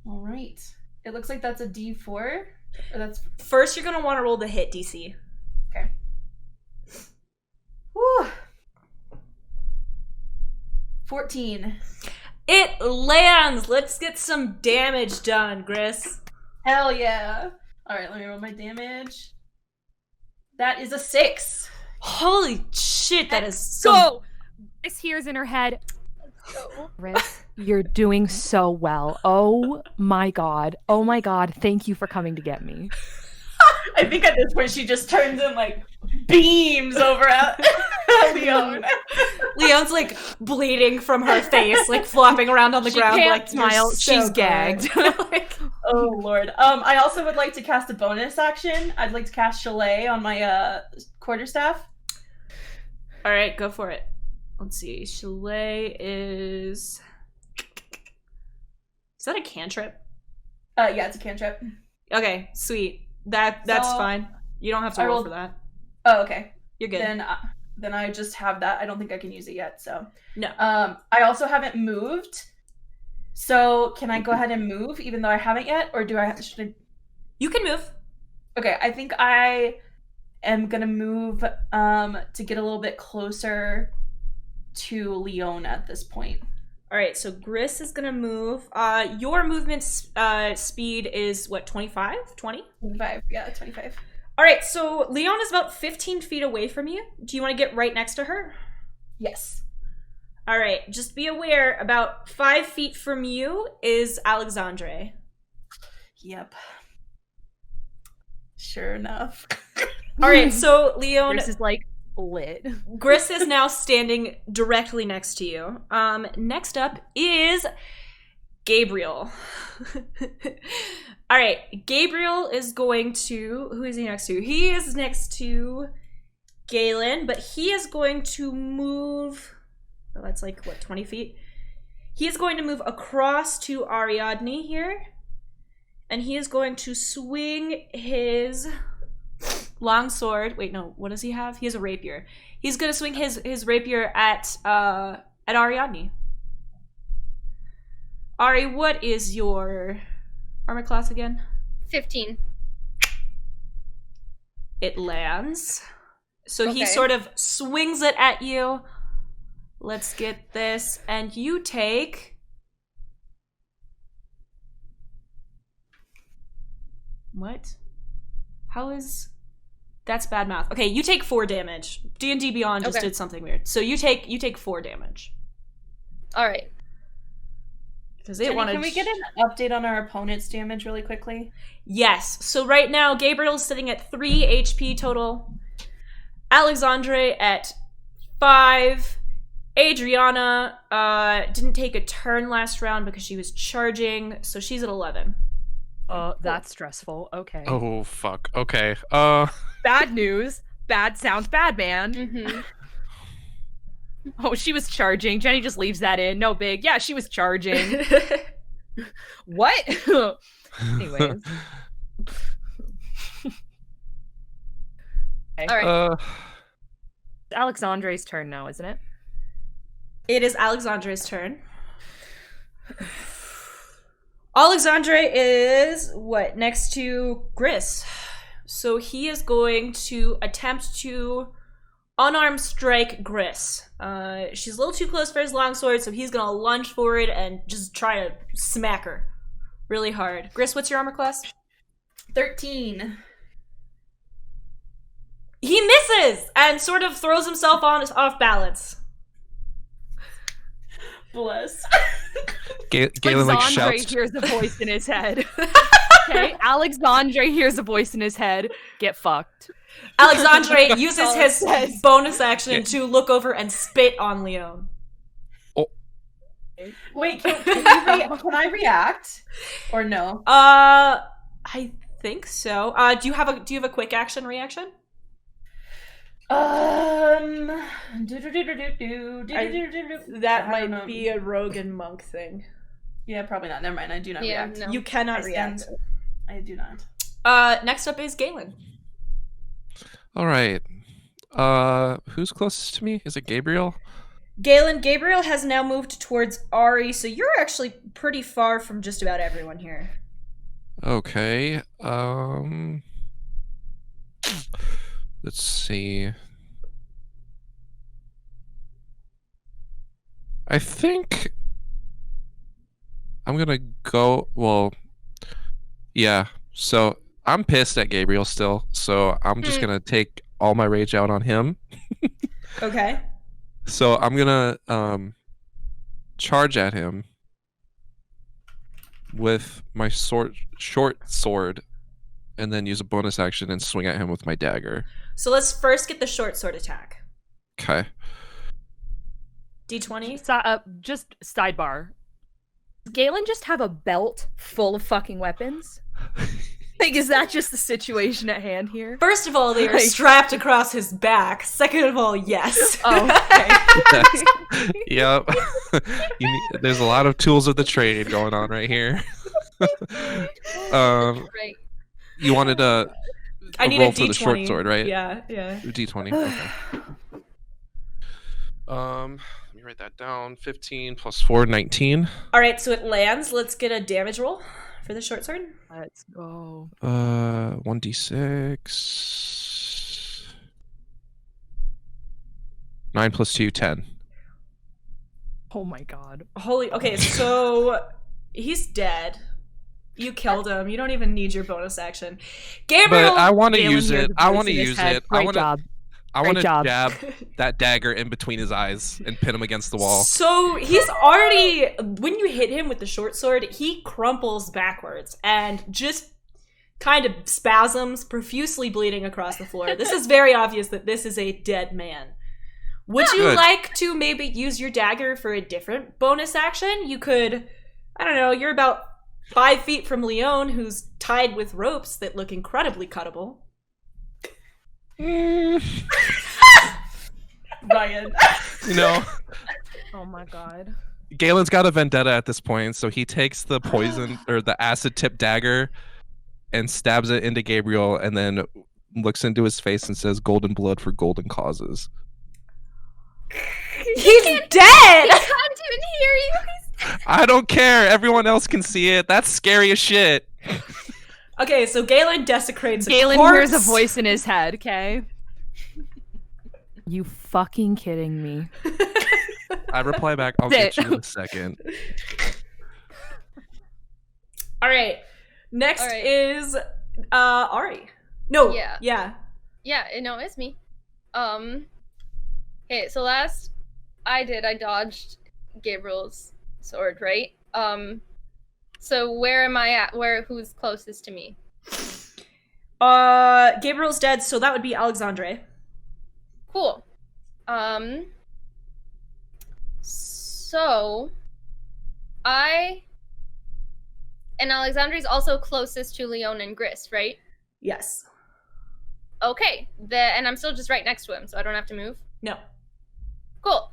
All right. It looks like that's a D4. Or that's First, you're gonna want to roll the hit DC. okay. Whew. 14. It lands. Let's get some damage done, Gris. Hell yeah. All right, let me roll my damage. That is a 6. Holy shit, that is So, Gris hears in her head, Gris, you're doing so well. Oh my god. Oh my god. Thank you for coming to get me. I think at this point she just turns and like beams over at Leone. Leone's like bleeding from her face, like flopping around on the She ground, can't like smile. you're She's so gagged. good. Like, Oh lord. I also would like to cast a bonus action. I'd like to cast Chalet on my quarterstaff. all right, go for it. Let's see. Chalet is that a cantrip? Yeah, it's a cantrip. Okay, sweet. That's So, fine. You don't have to I roll rolled- for that. Oh, okay. You're good. Then I just have that. I don't think I can use it yet. So No. I also haven't moved. So can I go ahead and move even though I haven't yet, or should I? You can move. Okay, I think I am gonna move to get a little bit closer to Leone at this point. All right, so Gris is gonna move. Your movement speed is what, 25? 20? 25. Yeah, 25. All right, so Leone is about 15 feet away from you. Do you want to get right next to her? Yes. All right, just be aware, about 5 feet from you is Alexandre. Yep. Sure enough. All right, so Leone, Gris is like lit. Gris is now standing directly next to you. Next up is Gabriel. All right, Gabriel is going to... Who is he next to? He is next to Galen, but he is going to move... Oh, that's like, what, 20 feet? He is going to move across to Ariadne here, and he is going to swing his long sword. Wait, no, what does he have? He has a rapier. He's going to swing his rapier at Ariadne. Ari, what is your armor class again? 15. It lands. So he Okay. sort of swings it at you. Let's get this. And you take... What? How is... That's bad math. Okay, you take 4 damage. D&D Beyond just Okay. did something weird. So you take 4 damage. All right. Because it Jenny, wanted... can we get an update on our opponent's damage really quickly? Yes. So right now, Gabriel's sitting at 3 HP total. Alexandre at 5. Adriana didn't take a turn last round because she was charging, so she's at 11. That's stressful. Okay. Oh fuck. Okay. Bad news. Bad sounds bad, man. Mm-hmm. Oh, she was charging. Jenny just leaves that in. No big. Yeah, she was charging. What? Anyways. Okay. All right. It's Alexandre's turn now, isn't it? It is Alexandre's turn. Alexandre is next to Gris. So he is going to attempt to unarmed strike Gris. She's a little too close for his longsword, so he's gonna lunge forward and just try to smack her really hard. Gris, what's your armor class? 13. He misses and sort of throws himself off balance. Bless. Galen like Alexandre shouts. hears a voice in his head. Okay, Alexandre hears a voice in his head. Get fucked. Alexandre uses his bonus action to look over and spit on Lione. Wait, can I react? Or no? I think so. Do you have a quick action reaction? That That might be a rogue and monk thing. Yeah, probably not. Never mind. I do not Yeah, react. no. You cannot I react. I do not. Next up is Galen. All right. Who's closest to me? Is it Gabriel? Gabriel has now moved towards Ari, so you're actually pretty far from just about everyone here. Okay. Let's see. I think I'm gonna go. Well, yeah. So I'm pissed at Gabriel still. So I'm just gonna take all my rage out on him. Okay. So I'm gonna charge at him with my short sword, and then use a bonus action and swing at him with my dagger. So let's first get the short sword attack. Okay. D20. Just sidebar. Does Galen just have a belt full of fucking weapons? Like, is that just the situation at hand here? First of all, they are Like- strapped across his back. Second of all, yes. Oh, okay. Yep. There's a lot of tools of the trade going on right here. Right. You wanted a I need roll a for the short D20. sword, right? Yeah. D20. Okay. Let me write that down. 15 plus 4, 19. All right, so it lands. Let's get a damage roll for the short sword. Let's go. 1d6. 9 plus 2, 10. Oh my god. Holy. Okay, so he's dead. You killed him. You don't even need your bonus action. Gabriel. But I want to Galen use hears it. a I voice want to in his use head. it. I Great want to. job. I want to Great job. jab that dagger in between his eyes and pin him against the wall. So he's already, when you hit him with the short sword, he crumples backwards and just kind of spasms, profusely bleeding across the floor. This is very obvious that this is a dead man. Would you Good. like to maybe use your dagger for a different bonus action? You could, I don't know, you're about 5 feet from Lione, who's tied with ropes that look incredibly cuttable. Ryan. You know, Oh my god. Galen's got a vendetta at this point, so he takes the poison or the acid tip dagger and stabs it into Gabriel, and then looks into his face and says, "Golden blood for golden causes." He's dead! I can't even hear you. I don't care. Everyone else can see it. That's scary as shit. Okay, so Galen desecrates a Galen corpse. hears a voice in his head, okay? You fucking kidding me? I reply back, I'll Sit. get you in a second. All right. Next All right. is Ari. No. Yeah. Yeah. Yeah, no, it's me. Okay, so last I dodged Gabriel's sword, right? So where am I at? Who's closest to me? Gabriel's dead, so that would be Alexandre. Cool. So and Alexandre's also closest to Lione and Gris, right? Yes. Okay. And I'm still just right next to him, so I don't have to move. No. Cool.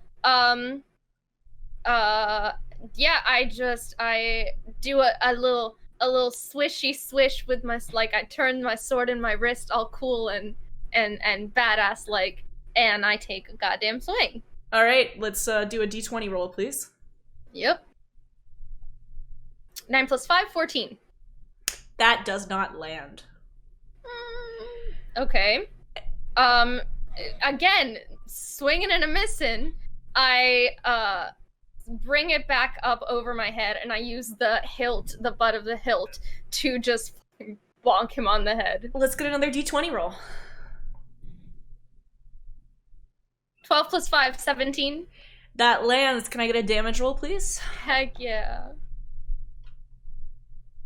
Yeah, I do a little swishy swish with my, like, I turn my sword in my wrist all cool and badass like, and I take a goddamn swing. All right, let's do a d20 roll, please. Yep. 9 + 5, 14. That does not land. Okay. Again, swinging and a missing. I bring it back up over my head, and I use the butt of the hilt, to just bonk him on the head. Let's get another d20 roll. 12 + 5, 17. That lands. Can I get a damage roll, please? Heck yeah.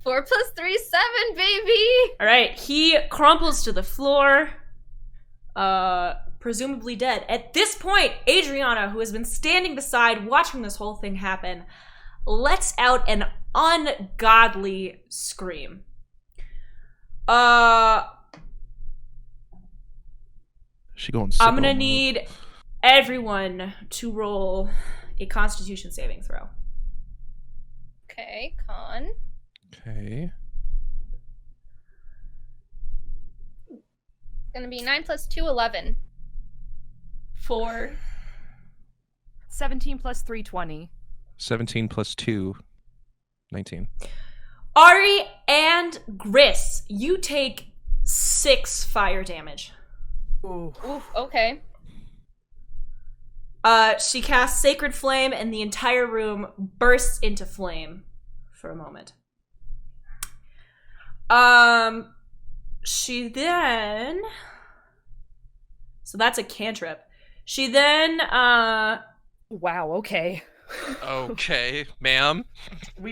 4 + 3, 7, baby! All right, he crumples to the floor, presumably dead. At this point, Adriana, who has been standing beside watching this whole thing happen, lets out an ungodly scream. She going I'm gonna sicko mode. need everyone to roll a Constitution saving throw. Okay, con. Okay. It's gonna be 9 + 2, 11. 4. 17 + 3, 20. 17 + 2, 19. Ari and Gris, you take 6 fire damage. Ooh. Oof, okay. She casts Sacred Flame, and the entire room bursts into flame for a moment. She then... So that's a cantrip. She then, Wow, okay. Okay, ma'am.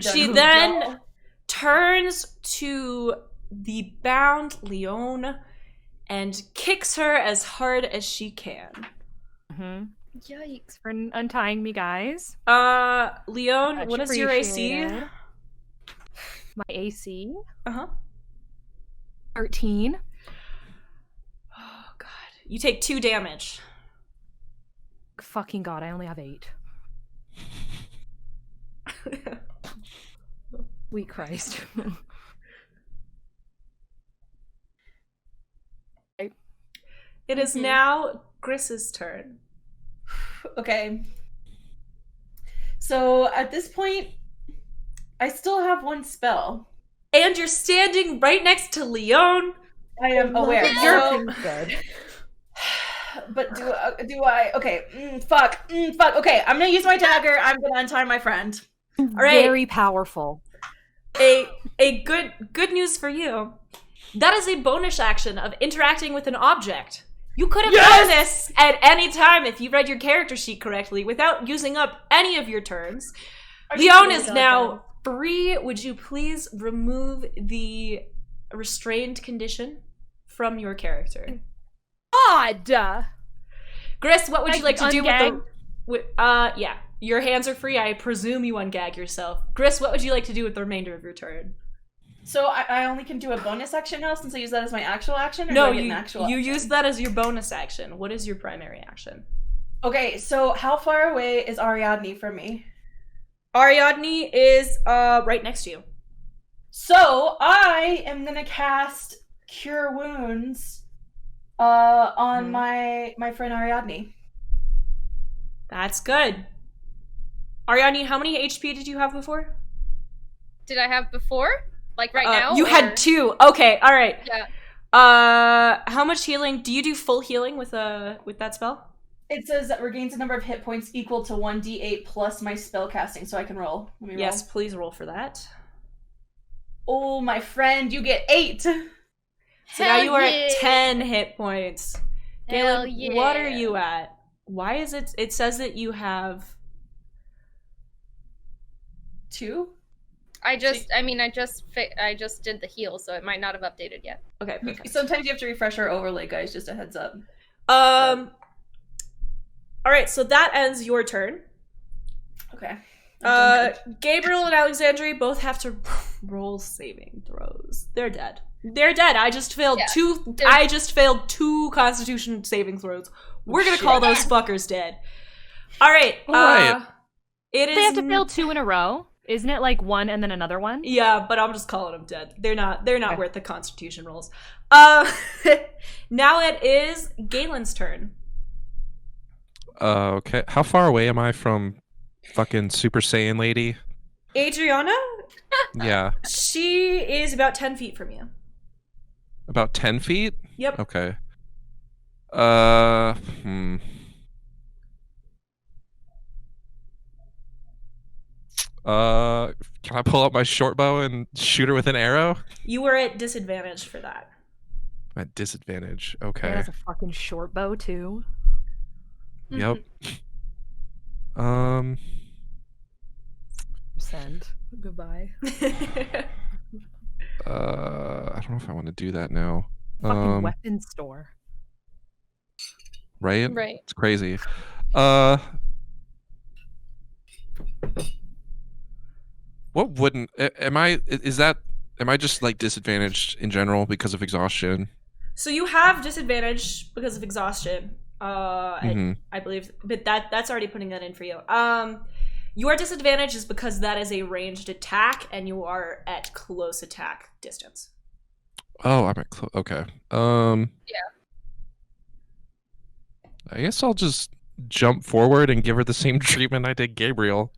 She then turns to the bound Lione and kicks her as hard as she can. Mm-hmm. Yikes. For untying me, guys. Lione, Much what is your AC? appreciated. My AC? Uh-huh. 13. Oh, God. You take 2 damage. Fucking God, I only have 8. Sweet Christ. It is now Gris's turn. Okay. So at this point, I still have 1 spell. And you're standing right next to Lione. I am aware. You're good. But do I? Okay. Fuck. Okay, I'm gonna use my dagger. I'm gonna untie my friend. All right. Very powerful. A good news for you. That is a bonus action of interacting with an object. You could have done this at any time if you read your character sheet correctly without using up any of your turns. Lione is now free. Would you please remove the restrained condition from your character? God! Gris, what would you like to do ungag? with yeah. Your hands are free. I presume you ungag yourself. Gris, what would you like to do with the remainder of your turn? So I only can do a bonus action now since I use that as my actual action? Or No, do I get an actual you action? use that as your bonus action. What is your primary action? Okay, so how far away is Ariadne from me? Ariadne is right next to you. So I am gonna cast Cure Wounds on my friend Ariadne. That's good. Ariadne, how many HP did you have before? Did I have before? Like right now? You or... had 2. Okay, all right. Yeah. How much healing? Do you do full healing with that spell? It says that regains a number of hit points equal to 1d8 plus my spell casting, so I can roll. Let me roll. Yes, please roll for that. Oh, my friend, you get 8. So now you are at 10 hit points. Hell Galen, yeah. what are you at? Why is it? It says that you have 2? I just did the heal, so it might not have updated yet. Okay. Perfect. Sometimes you have to refresh our overlay, guys. Just a heads up. All right. So that ends your turn. Okay. Gabriel and Alexandria both have to roll saving throws. They're dead. They're dead. I just failed 2. I just failed 2 Constitution saving throws. We're gonna call those fuckers dead. All right. It is. They have to fail 2 in a row. Isn't it like 1 and then another one? Yeah, but I'm just calling them dead. They're not worth the Constitution rolls. Now it is Galen's turn. Okay. How far away am I from fucking Super Saiyan lady? Adriana? Yeah. She is about 10 feet from you. About 10 feet? Yep. Okay. Can I pull out my short bow and shoot her with an arrow? You were at disadvantage for that. I'm at disadvantage. Okay. It has a fucking short bow too. Yep. Send. Goodbye. I don't know if I want to do that now. Fucking weapons store. Right? Right. It's crazy. What wouldn't am I just like disadvantaged in general because of exhaustion? So you have disadvantage because of exhaustion. I believe, but that's already putting that in for you. Your disadvantage is because that is a ranged attack and you are at close attack distance. Oh, I'm at okay. Yeah. I guess I'll just jump forward and give her the same treatment I did Gabriel.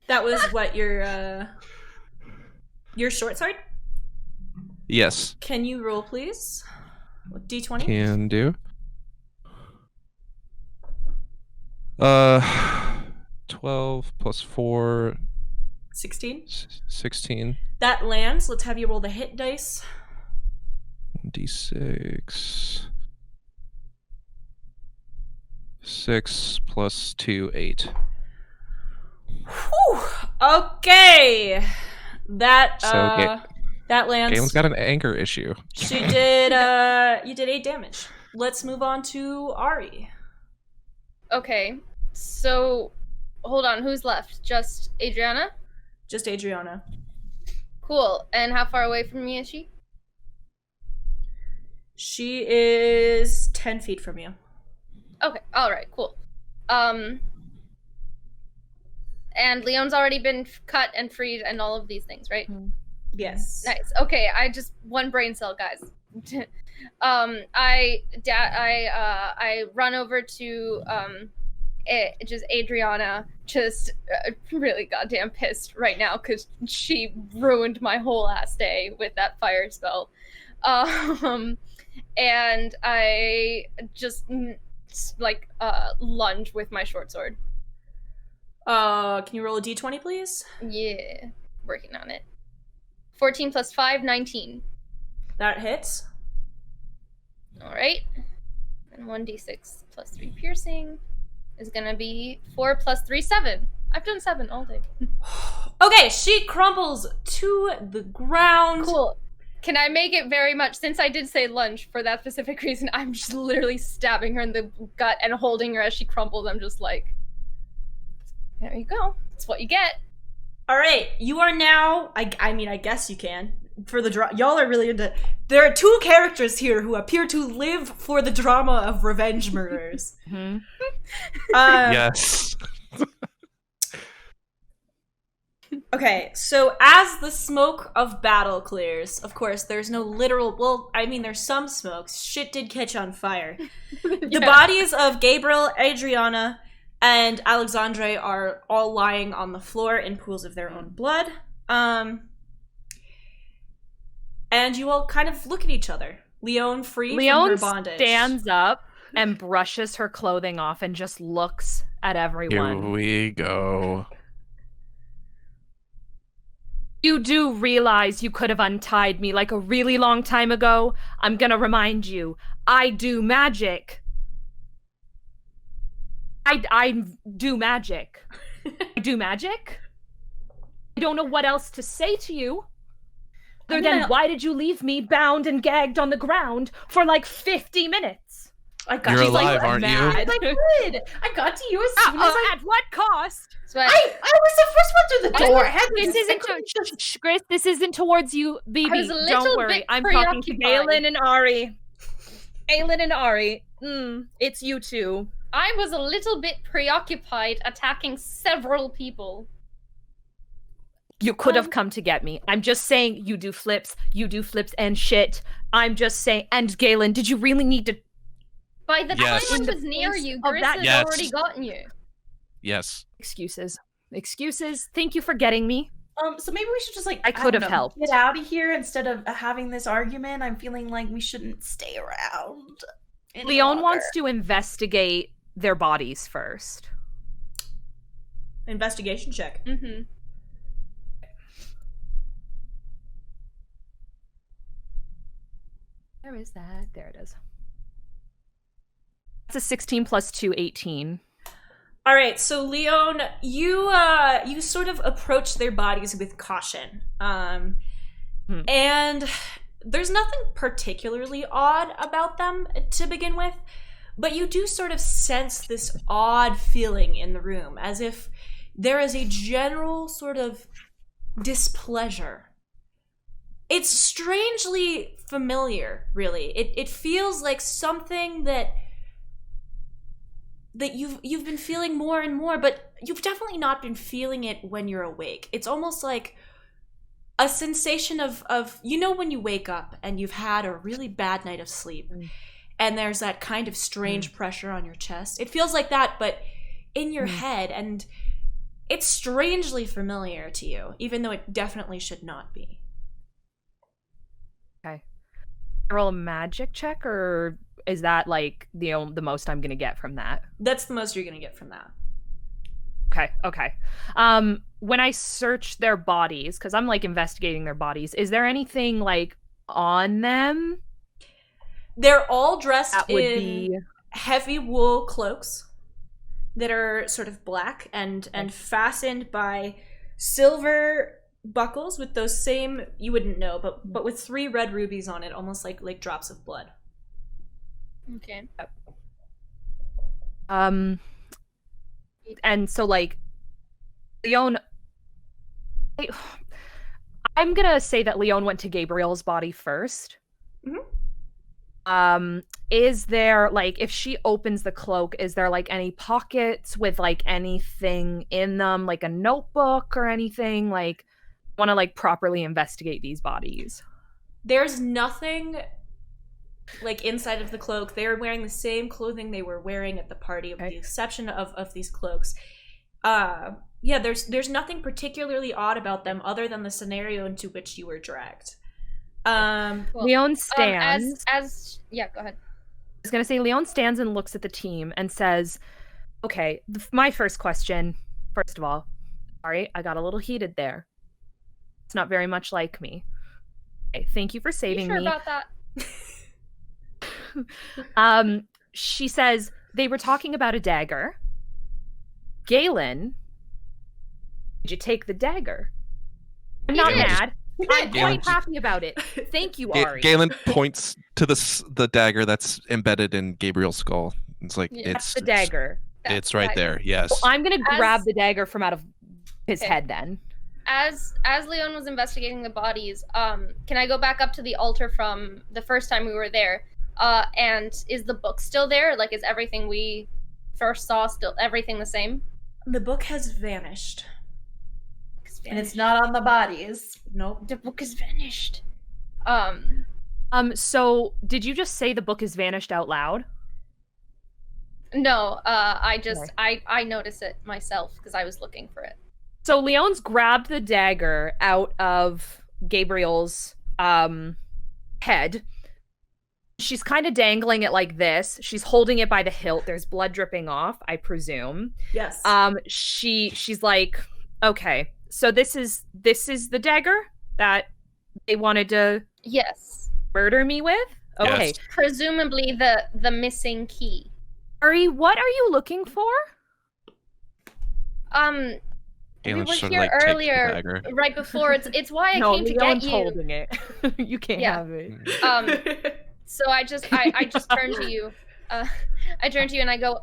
That was what your short sword? Yes. Can you roll, please? D20? Can do. 12 plus 4. 16? 16. That lands. Let's have you roll the hit dice. 1d6. 6 plus 2, 8. Whew. Okay. That So that lands. Galen's got an anger issue. She did you did 8 damage. Let's move on to Ari. Okay. So, hold on. Who's left? Just Adriana? Just Adriana. Cool. And how far away from me is she? She is 10 feet from you. Okay. All right. Cool. And Leon's already been cut and freed and all of these things, right? Yes. Nice. Okay. I just one brain cell, guys. I run over to just Adriana, just really goddamn pissed right now because she ruined my whole ass day with that fire spell. And I just lunge with my short sword. Can you roll a d20, please? Yeah, working on it. 14 plus 5, 19. That hits. All right. And 1d6 plus 3 piercing is gonna be 4 plus 3, 7. I've done 7 all day. Okay, she crumbles to the ground. Cool. Can I make it very much, since I did say lunge for that specific reason, I'm just literally stabbing her in the gut and holding her as she crumbles. I'm just like, there you go. That's what you get. All right, you are now, I mean, I guess you can. For the y'all are really into. There are 2 characters here who appear to live for the drama of revenge murders. Yes. Okay, so as the smoke of battle clears, of course, there's no literal. Well, I mean, there's some smoke. Shit did catch on fire. The bodies of Gabriel, Adriana, and Alexandre are all lying on the floor in pools of their own blood. and you all kind of look at each other. Lione free from her Leone bondage. stands up and brushes her clothing off and just looks at everyone. Here we go. You do realize you could have untied me like a really long time ago? I'm gonna remind you, I do magic. I do magic. I do magic? I don't know what else to say to you. Other than, why did you leave me bound and gagged on the ground for like 50 minutes? I got You're you. alive, like, aren't you? mad. I did. I got to you as soon as I... At what cost? So I was the first one through the door. I had This isn't Gris, this isn't towards you, BB. I was a Don't little worry. bit I'm talking to preoccupied. Galen and Ari. Galen and Ari. It's you two. I was a little bit preoccupied attacking several people. You could have come to get me. I'm just saying you do flips and shit. I'm just saying. And Galen, did you really need to? By the Yes. time I was near you, of Gris that- has Yes. already gotten you. Yes. Excuses. Thank you for getting me. So maybe we should just like I could don't have know, helped. Get out of here instead of having this argument. I'm feeling like we shouldn't stay around. any Leone longer. wants to investigate their bodies first. Investigation check. Mm-hmm. Where is that? There it is. It's a 16 plus 2, 18. All right, so Leone, you sort of approach their bodies with caution, and there's nothing particularly odd about them to begin with, but you do sort of sense this odd feeling in the room, as if there is a general sort of displeasure. It's strangely familiar, really. It feels like something that you've been feeling more and more, but you've definitely not been feeling it when you're awake. It's almost like a sensation of when you wake up and you've had a really bad night of sleep and there's that kind of strange pressure on your chest. It feels like that, but in your head, and it's strangely familiar to you, even though it definitely should not be. Okay. Roll a magic check, or is that like the most I'm gonna get from that? That's the most you're gonna get from that. Okay. When I search their bodies, because I'm like investigating their bodies, is there anything like on them? They're all dressed That would in be heavy wool cloaks that are sort of black and fastened by silver buckles with those same, you wouldn't know, but with 3 red rubies on it, almost like drops of blood. Okay. And so like Leone, I'm gonna say that Leone went to Gabriel's body first. Is there like, if she opens the cloak, is there like any pockets with like anything in them, like a notebook or anything? Like, want to like properly investigate these bodies. There's nothing like inside of the cloak. They're wearing the same clothing they were wearing at the party, with the exception of these cloaks. There's nothing particularly odd about them other than the scenario into which you were dragged. Leone stands. Yeah, go ahead. I was gonna say Leone stands and looks at the team and says, "Okay, my first question. First of all, sorry, I got a little heated there. It's not very much like me. Okay, thank you for saving You sure me." about that? She says they were talking about a dagger. Galen, did you take the dagger? I'm not did. mad. I'm Galen quite happy about it. Thank you, Ari. Galen points to the dagger that's embedded in Gabriel's skull. It's like Yeah. That's the dagger. It's right there. Yes. Well, I'm gonna As- grab the dagger from out of his Okay. head then. As Leone was investigating the bodies, can I go back up to the altar from the first time we were there? And is the book still there? Like, is everything we first saw still everything the same? The book has vanished. And it's not on the bodies. Nope. The book has vanished. So did you just say the book has vanished out loud? No, I just Okay. I noticed it myself because I was looking for it. So Leone's grabbed the dagger out of Gabriel's head. She's kind of dangling it like this. She's holding it by the hilt. There's blood dripping off, I presume. Yes. She's like, okay, so this is the dagger that they wanted to Yes. murder me with? Okay. Yes. Presumably the missing key. Ari, what are you looking for? We Galen were sort of, here like, takes the earlier, dagger. right before. It's why I No, came to Leon's get you. holding it. You can't Yeah. have it. So I just turned to you. I turned to you and I go,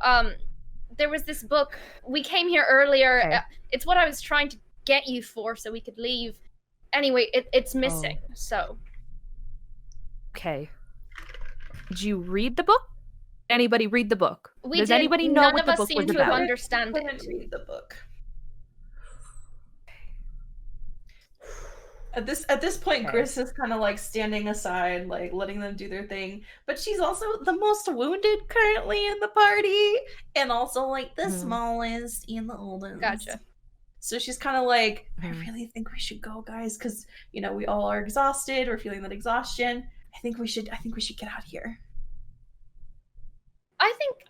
there was this book. We came here earlier. Okay. It's what I was trying to get you for so we could leave. Anyway, it's missing. So Okay. Did you read the book? Anybody read the book? we Does did. anybody know None what of the us book seem was to about? understand I didn't it. read the book. At this point, Okay. Gris is kind of like standing aside, like letting them do their thing. But she's also the most wounded currently in the party, and also like the Mhm. smallest and the oldest. Gotcha. So she's kind of like, I Mhm. really think we should go, guys, because we all are exhausted. We're feeling that exhaustion. I think we should get out of here.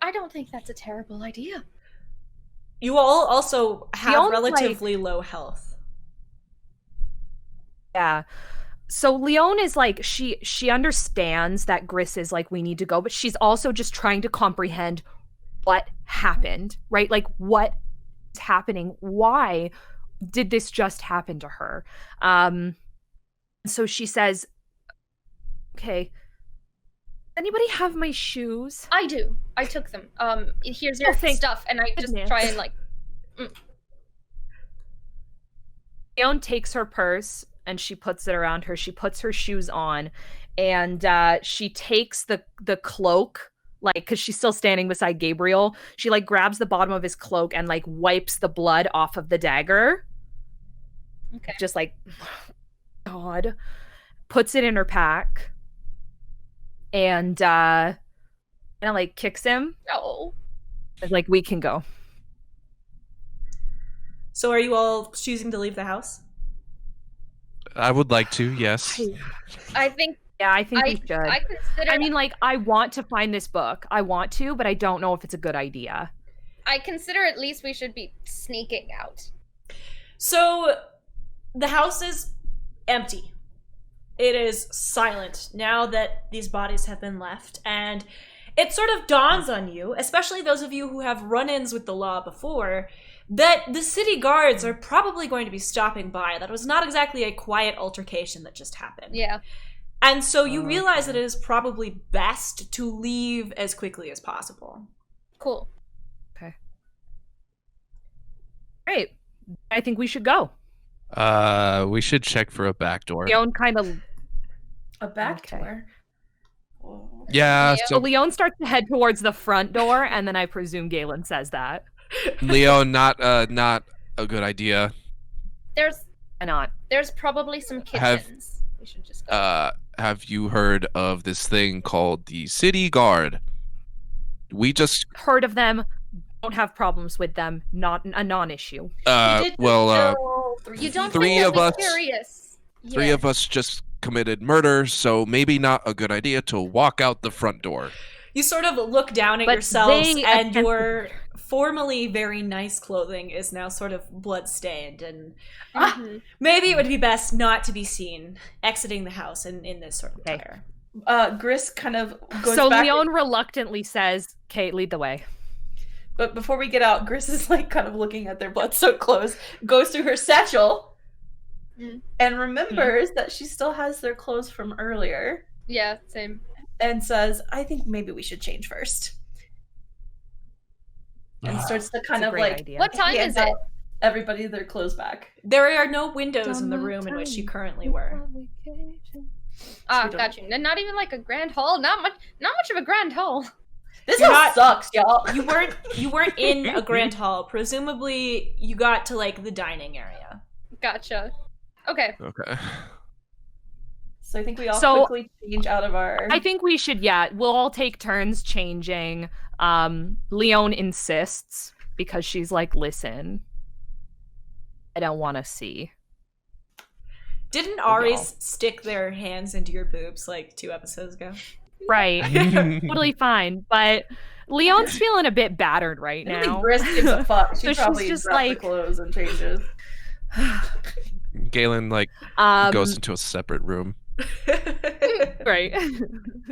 I don't think that's a terrible idea. You all also have Leon's, relatively low health. Yeah. So Lione is like, she understands that Gris is like, we need to go, but she's also just trying to comprehend what happened, right? Like, what is happening? Why did this just happen to her? So she says, okay, anybody have my shoes? I do. I took them. Here's your thank stuff, and I just goodness. try and like. Lione takes her purse and she puts it around her. She puts her shoes on, and she takes the cloak, like, because she's still standing beside Gabriel. She like grabs the bottom of his cloak and like wipes the blood off of the dagger. Okay. Just like, God, puts it in her pack, and like kicks him. Oh. It's like, we can go. So are you all choosing to leave the house? I would like to, yes. I think. Yeah, I think we should. I consider. I mean, like, I want to find this book. I want to, but I don't know if it's a good idea. I consider at least we should be sneaking out. So the house is empty. It is silent now that these bodies have been left, and it sort of dawns on you, especially those of you who have run-ins with the law before, that the city guards are probably going to be stopping by. That was not exactly a quiet altercation that just happened. Yeah. And so you realize that it is probably best to leave as quickly as possible. Cool. Great. I think we should go. We should check for a back door. Leone kind of... A back Okay. door. Whoa. Yeah, Yeah. So so Leone starts to head towards the front door, and then I presume Galen says that. Leo, not a good idea. Why not? There's probably some Have- kitchens. We should just go. Have you heard of this thing called the City Guard? We just Heard of them. Don't have problems with them. Not a non-issue. You did just kill You don't three think they'll of be us- curious. three Yeah. of us just committed murder, so maybe not a good idea to walk out the front door. You sort of look down at But yourselves, they and attempted- your formerly very nice clothing is now sort of blood-stained, and Mhm. maybe it would be best not to be seen exiting the house in this sort of Okay. attire. Gris kind of goes So back. Leone reluctantly says, "Kate, lead the way." But before we get out, Gris is like kind of looking at their blood-soaked clothes, goes through her satchel, Mm. and remembers that she still has their clothes from earlier, Yeah, same. and says, I think maybe we should change first. And starts to kind It's a of great like idea. What time hand is it? out everybody their clothes back. There are no windows in the room in which you currently were. Ah, we don't- got you. Not even like a grand hall. Not much of a grand hall. This You're house not- sucks, y'all. You weren't in a grand hall. Presumably, you got to like the dining area. Gotcha. Okay. Okay. So I think we all So- quickly change out of our. I think we should. Yeah, we'll all take turns changing. Leone insists because she's like, "Listen, I don't want to see." Didn't Aries stick their hands into your boobs like 2 episodes ago? Right. Totally fine. But Leone's feeling a bit battered right I don't now. think Gris gives a fuck. She So she's probably just drops the like- clothes and changes. Galen goes into a separate room. Right.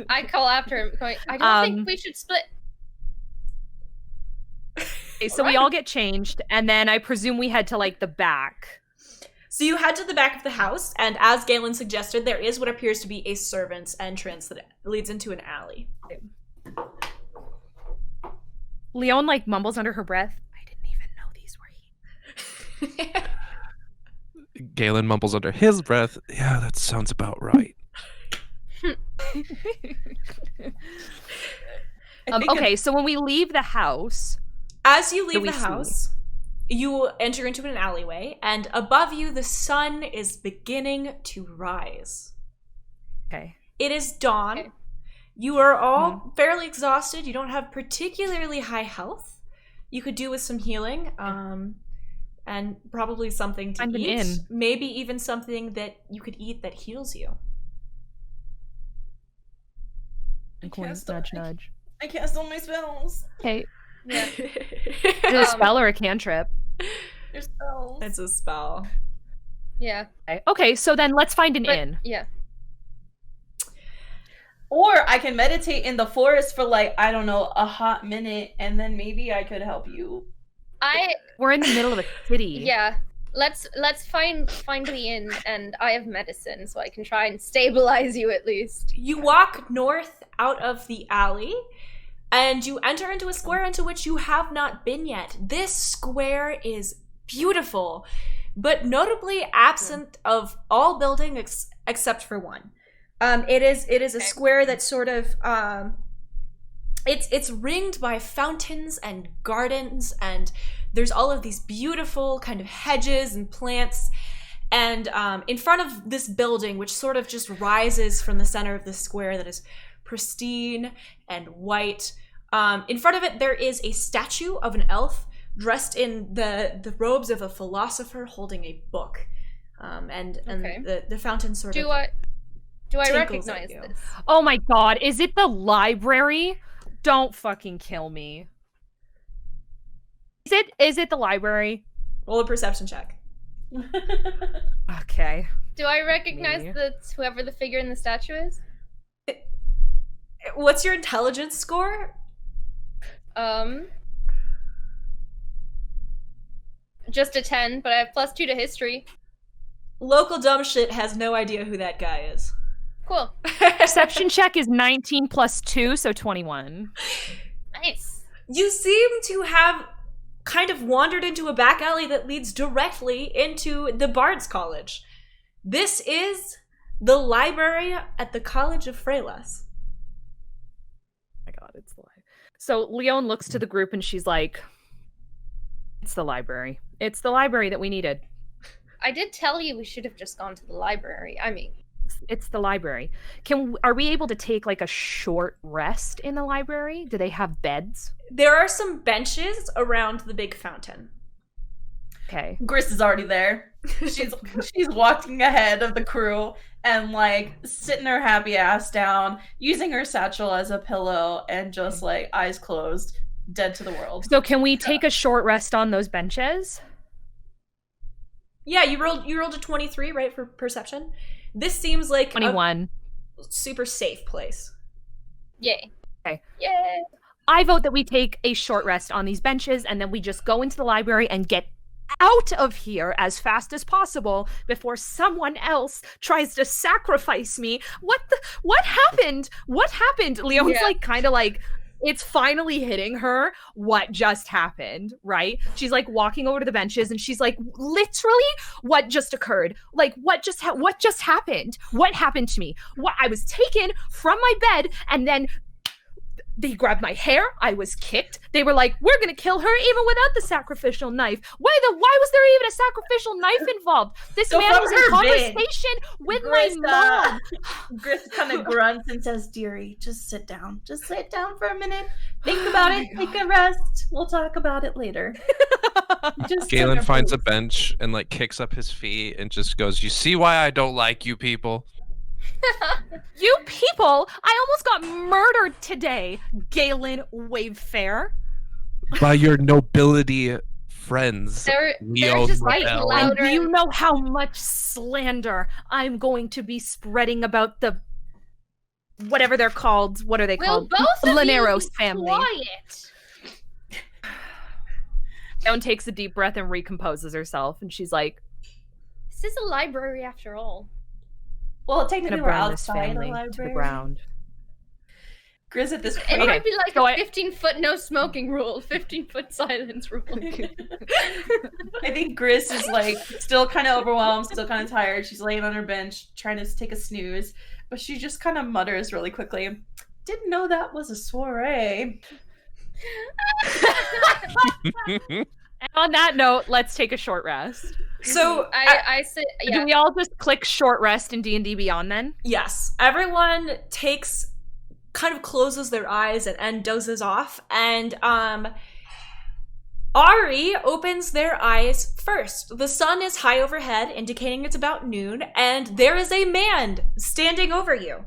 I call after him, going, I don't think we should split. Okay, so we all get changed, and then I presume we head to like the back. So you head to the back of the house, and as Galen suggested, there is what appears to be a servant's entrance that leads into an alley. Leone like mumbles under her breath, I didn't even know these were here. Galen mumbles under his breath, yeah, that sounds about right. Okay, so when we leave the house, As you do leave we the see? house, you enter into an alleyway, and above you, the sun is beginning to rise. okay, It is dawn. Okay. You are all fairly exhausted. You don't have particularly high health. You could do with some healing, and probably something to Find an eat. inn. Maybe even something that you could eat that heals you. and coin, cast nudge, a- nudge. I cast all my spells. Okay, Yeah. is it a spell or a cantrip? Your spells. It's a spell. Yeah. Okay, so then let's find an But, inn. yeah. Or I can meditate in the forest for like, I don't know, a hot minute, and then maybe I could help you. We're in the middle of a city. Yeah. Let's find the inn, and I have medicine, so I can try and stabilize you at least. You walk north out of the alley, and you enter into a square into which you have not been yet. This square is beautiful, but notably absent of all buildings except for one. It is a square that's sort of it's ringed by fountains and gardens, and there's all of these beautiful kind of hedges and plants. And in front of this building, which sort of just rises from the center of the square that is pristine and white, in front of it there is a statue of an elf dressed in the robes of a philosopher holding a book. And Okay. the fountain sort Do of I tinkles at recognize you. this? Oh my god, is it the library? Don't fucking kill me. Is it the library? Roll a perception check. Okay. Do I recognize Me. whoever the figure in the statue is? What's your intelligence score? Just a 10, but I have +2 to history. Local dumb shit has no idea who that guy is. Cool. Perception check is 19 plus 2, so 21. Nice. You seem to have kind of wandered into a back alley that leads directly into the Bard's College. This is the library at the College of Frelyn. Oh my god, it's the library. So Leone looks to the group and she's like, it's the library. It's the library that we needed. I did tell you we should have just gone to the library. I mean, It's the library. Are we able to take like a short rest in the library? Do they have beds? There are some benches around the big fountain. Okay. Gris is already there. She's walking ahead of the crew and like sitting her happy ass down, using her satchel as a pillow, and just like eyes closed, dead to the world. So can we take a short rest on those benches? Yeah, you rolled a 23, right, for perception? This seems like 21. a super safe place. yay. Okay. Yay. I vote that we take a short rest on these benches and then we just go into the library and get out of here as fast as possible before someone else tries to sacrifice me. What happened? What happened? Leone's Yeah. like kind of like it's finally hitting her what just happened, right? She's like walking over to the benches and she's like, literally, what just occurred? Like, what just happened? What happened to me? What I was taken from my bed and then they grabbed my hair. I was kicked. They were like, we're going to kill her even without the sacrificial knife. Why was there even a sacrificial knife involved? This So man from was in her conversation with Gris, my mom. Gris kind of grunts and says, "Dearie, just sit down. Just sit down for a minute. Think about it. Take a rest. We'll talk about it later." Just Galen took finds a boots. bench and like kicks up his feet and just goes, "You see why I don't like you people?" You people! I almost got murdered today, Galen Wavefair. By your nobility friends. They're Lione just Right, getting Labelle. louder. and do you know how much slander I'm going to be spreading about the whatever they're called? What are they Will called? both of Leneiros you be family. quiet? Leone takes a deep breath and recomposes herself, and she's like, This is a library after all. Well, "I'm technically gonna we're burn this outside the family to library. the ground." Gris at this It point. might be like so a I- 15-foot no smoking rule, 15-foot silence rule. I think Gris is like still kind of overwhelmed, still kind of tired. She's laying on her bench trying to take a snooze, but she just kind of mutters really quickly, "Didn't know that was a soiree." And on that note, let's take a short rest. So I said, yeah. Do we all just click short rest in D&D Beyond then? yes, everyone kind of closes their eyes and dozes off, and Ari opens their eyes first. The sun is high overhead, indicating it's about noon, and there is a man standing over you.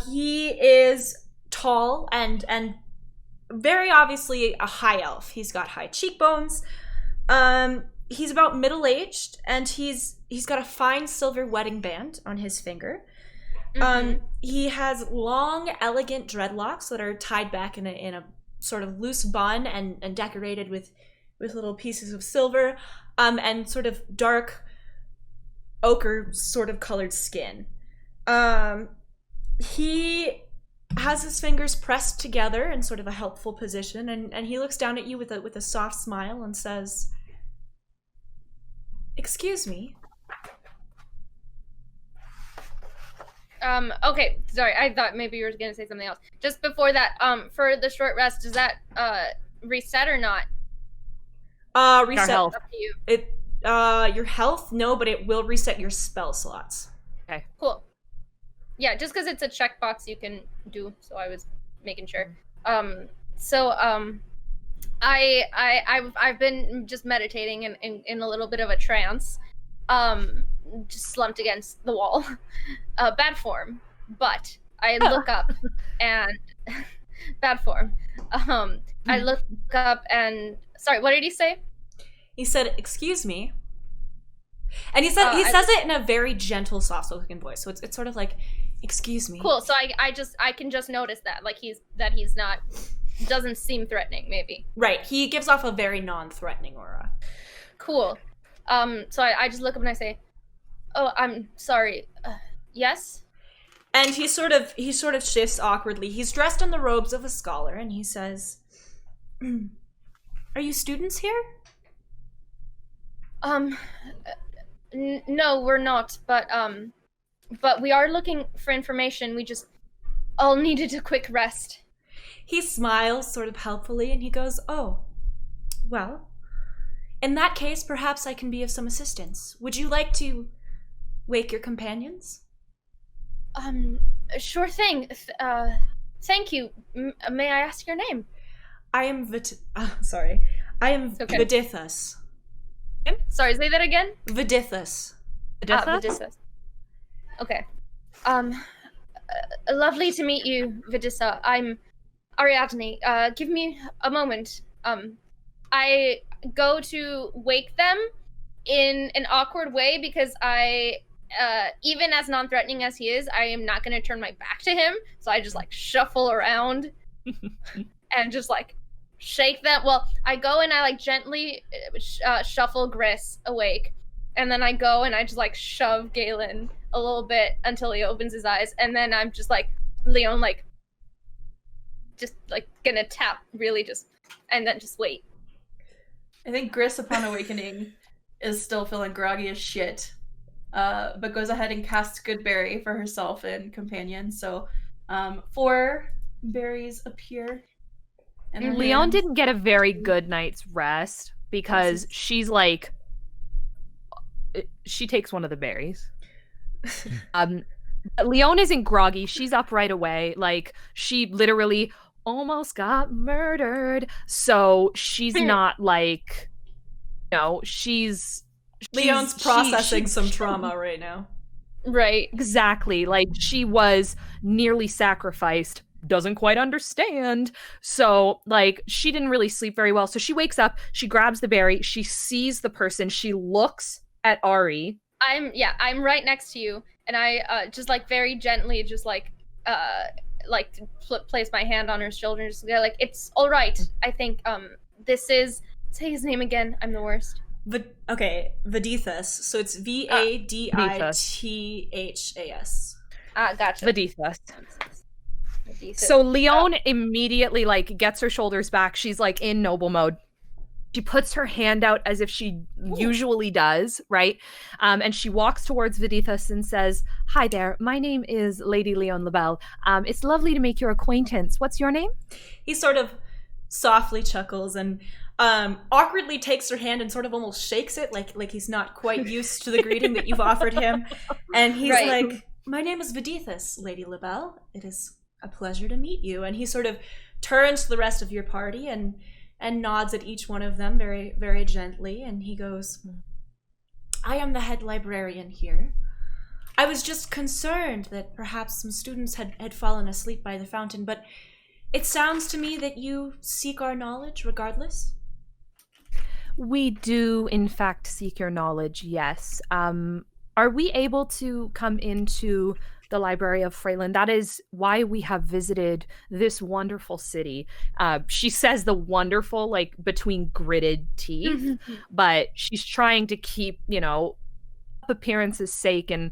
He is tall and very obviously a high elf. He's got high cheekbones. He's about middle-aged, and he's got a fine silver wedding band on his finger. He has long, elegant dreadlocks that are tied back in a sort of loose bun and decorated with little pieces of silver, and sort of dark ochre sort of colored skin. He has his fingers pressed together in sort of a helpful position, and he looks down at you with a soft smile and says, "Excuse me." Okay, sorry, I thought maybe you were gonna say something else. Just before that, for the short rest, does that reset or not? Reset health. Up to you. it. Your health, no, but it will reset your spell slots. Cool. Yeah, just because it's a checkbox you can do, so I was making sure. I've been just meditating in a little bit of a trance. Just slumped against the wall. Bad form. But I look up and bad form. I look up and sorry, what did he say? He said, "Excuse me," and he says it in a very gentle, soft-spoken voice. So it's sort of like, "Excuse me." Cool. So I can just notice that, like he's not doesn't seem threatening. Maybe. Right. He gives off a very non-threatening aura. Cool. So I just look up and I say, "Oh, I'm sorry. Yes." And he sort of shifts awkwardly. He's dressed in the robes of a scholar, and he says, "Are you students here?" No, we're not. But we are looking for information. We just all needed a quick rest. He smiles sort of helpfully, and he goes, "Oh, well, in that case, perhaps I can be of some assistance. Would you like to wake your companions?" Sure thing. Thank you. May I ask your name? I am sorry. I am Okay. Vidithus. Sorry, say that again. Vidithus. Vidissa. Okay. Lovely to meet you, Vidissa. I'm Ariadne. Give me a moment. I go to wake them in an awkward way because I, even as non-threatening as he is, I am not going to turn my back to him. So I just like shuffle around and just like shake them. Well, I go and I like gently shuffle Gris awake. And then I go and I just like shove Galen a little bit until he opens his eyes. And then I'm just like, Lione, like, just like gonna tap really just, and then just wait. I think Gris, upon awakening, is still feeling groggy as shit, but goes ahead and casts Good Berry for herself and companion. So 4 berries appear. in her Lione hands. didn't get a very good night's rest because she's like, she takes one of the berries. But Lione isn't groggy. She's up right away. Like, she literally almost got murdered. So she's not like she's Leon's she- processing she- some she- trauma right now. Right. Exactly. Like she was nearly sacrificed, doesn't quite understand. So, like, she didn't really sleep very well. So she wakes up, she grabs the berry, she sees the person, she looks at Ari. I'm right next to you, and I just like very gently just place my hand on her shoulder and just go like, it's all right. I think this is, say his name again. I'm the worst. Vidithas. So it's Vadithas. Gotcha. Vidithas. Vidithas. So Lione immediately like gets her shoulders back. She's like in noble mode. She puts her hand out as if she usually does, right? And she walks towards Vidithas and says, "Hi there, my name is Lady Lione Labelle. It's lovely to make your acquaintance. What's your name?" He sort of softly chuckles and awkwardly takes her hand and sort of almost shakes it like he's not quite used to the greeting that you've offered him. And he's Right. like, "My name is Vidithas, Lady Labelle. It is a pleasure to meet you." And he sort of turns to the rest of your party and nods at each one of them very, very gently. And he goes, "I am the head librarian here. I was just concerned that perhaps some students had fallen asleep by the fountain, but it sounds to me that you seek our knowledge regardless." We do, in fact, seek your knowledge, yes. Are we able to come into the Library of Frelyn? That is why we have visited this wonderful city. She says the wonderful, like, between gritted teeth, but she's trying to keep, appearance's sake, and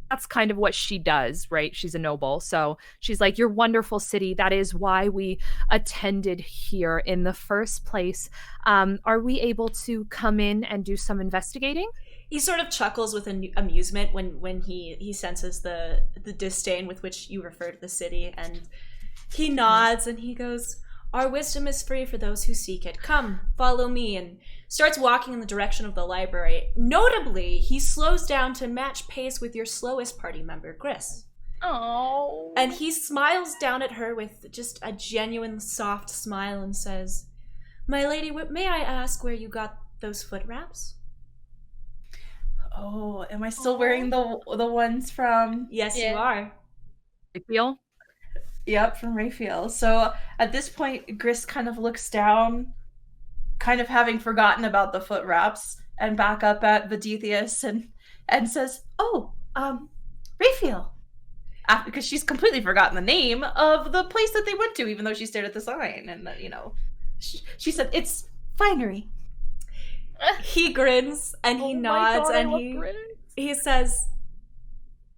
that's kind of what she does, right? She's a noble. So she's like, "Your wonderful city. That is why we attended here in the first place. Are we able to come in and do some investigating?" He sort of chuckles with amusement when he senses the disdain with which you refer to the city, and he nods and he goes, "Our wisdom is free for those who seek it. Come, follow me," and starts walking in the direction of the library. Notably, he slows down to match pace with your slowest party member, Gris. Oh. And he smiles down at her with just a genuine soft smile and says, "My lady, may I ask where you got those foot wraps?" Oh, am I still wearing the ones from? Yes, Yeah. you are. I feel Yep, from Raphael. So at this point, Gris kind of looks down, kind of having forgotten about the foot wraps, and back up at Vidithius and says, "Oh, Raphael." Because she's completely forgotten the name of the place that they went to, even though she stared at the sign. And, she said, "It's Finery." He grins and he nods and he says,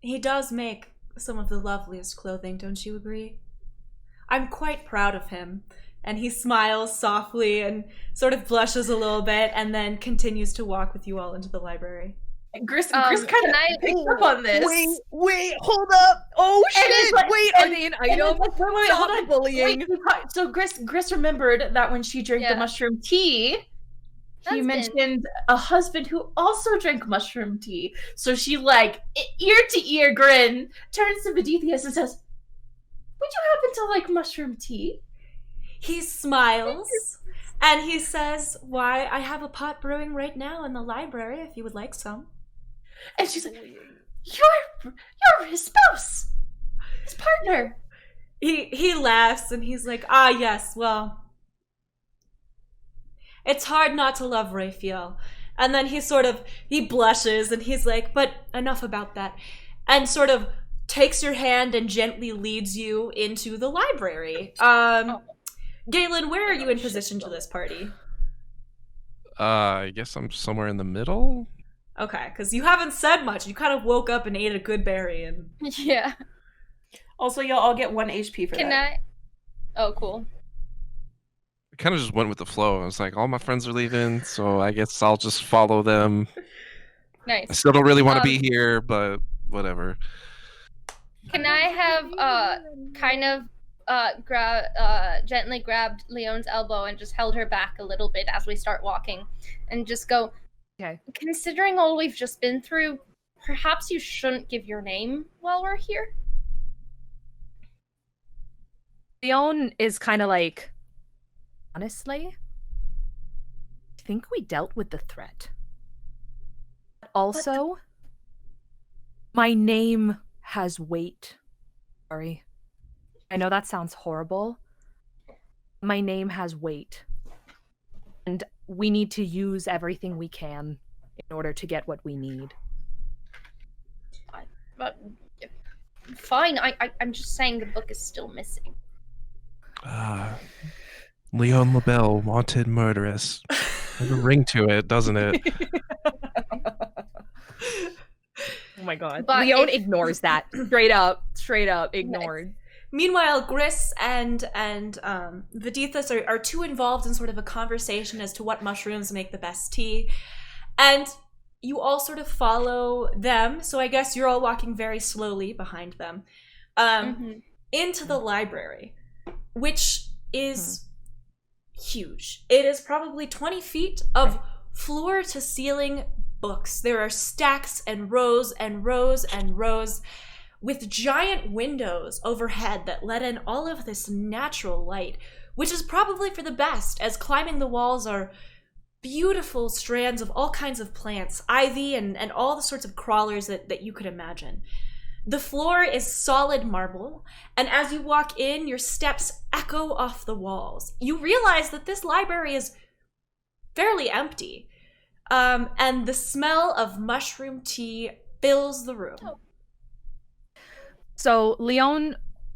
"He does make some of the loveliest clothing, don't you agree? I'm quite proud of him." And he smiles softly and sort of blushes a little bit and then continues to walk with you all into the library. Gris Can kind of I- picked up on this. Wait, hold up. Oh, And it's shit. like- Wait, and- are they an And item? it's like, wait, Stop hold on. bullying. Wait, so Gris remembered that when she drank the Yeah. mushroom tea, he Husband. mentioned a husband who also drank mushroom tea. So she, like, ear to ear grin, turns to Vidithius and says, "Would you happen to like mushroom tea?" He smiles and he says, "Why, I have a pot brewing right now in the library if you would like some." And she's like, You're his spouse, his partner." He laughs and he's like, "Ah, yes, well, it's hard not to love Raphael." And then he blushes and he's like, "But enough about that." And sort of takes your hand and gently leads you into the library. Galen, where are you in position to this party? I guess I'm somewhere in the middle. Okay, because you haven't said much. You kind of woke up and ate a good berry and... Yeah. Also, y'all all get 1 HP for Can that. I? Oh, cool. I kind of just went with the flow. I was like, all my friends are leaving, so I guess I'll just follow them. I Nice. still don't really want to be here, but whatever. Can I have kind of gently grabbed Leone's elbow and just held her back a little bit as we start walking, and just go, Okay. "Considering all we've just been through, perhaps you shouldn't give your name while we're here." Leone is kind of like, honestly, I think we dealt with the threat. Also, my name has weight. Sorry. I know that sounds horrible. My name has weight. And we need to use everything we can in order to get what we need. Fine, I'm just saying the book is still missing. Lione Labelle, wanted murderess. There's a ring to it, doesn't it? Oh my god. But Lione ignores that. Straight up ignored. Meanwhile, Gris and Vidithus are too involved in sort of a conversation as to what mushrooms make the best tea. And you all sort of follow them, so I guess you're all walking very slowly behind them, into the library, which is huge. It is probably 20 feet of floor-to-ceiling books. There are stacks and rows and rows and rows with giant windows overhead that let in all of this natural light, which is probably for the best, as climbing the walls are beautiful strands of all kinds of plants, ivy, and all the sorts of crawlers that you could imagine. The floor is solid marble, and as you walk in, your steps echo off the walls. You realize that this library is fairly empty, and the smell of mushroom tea fills the room. So Lione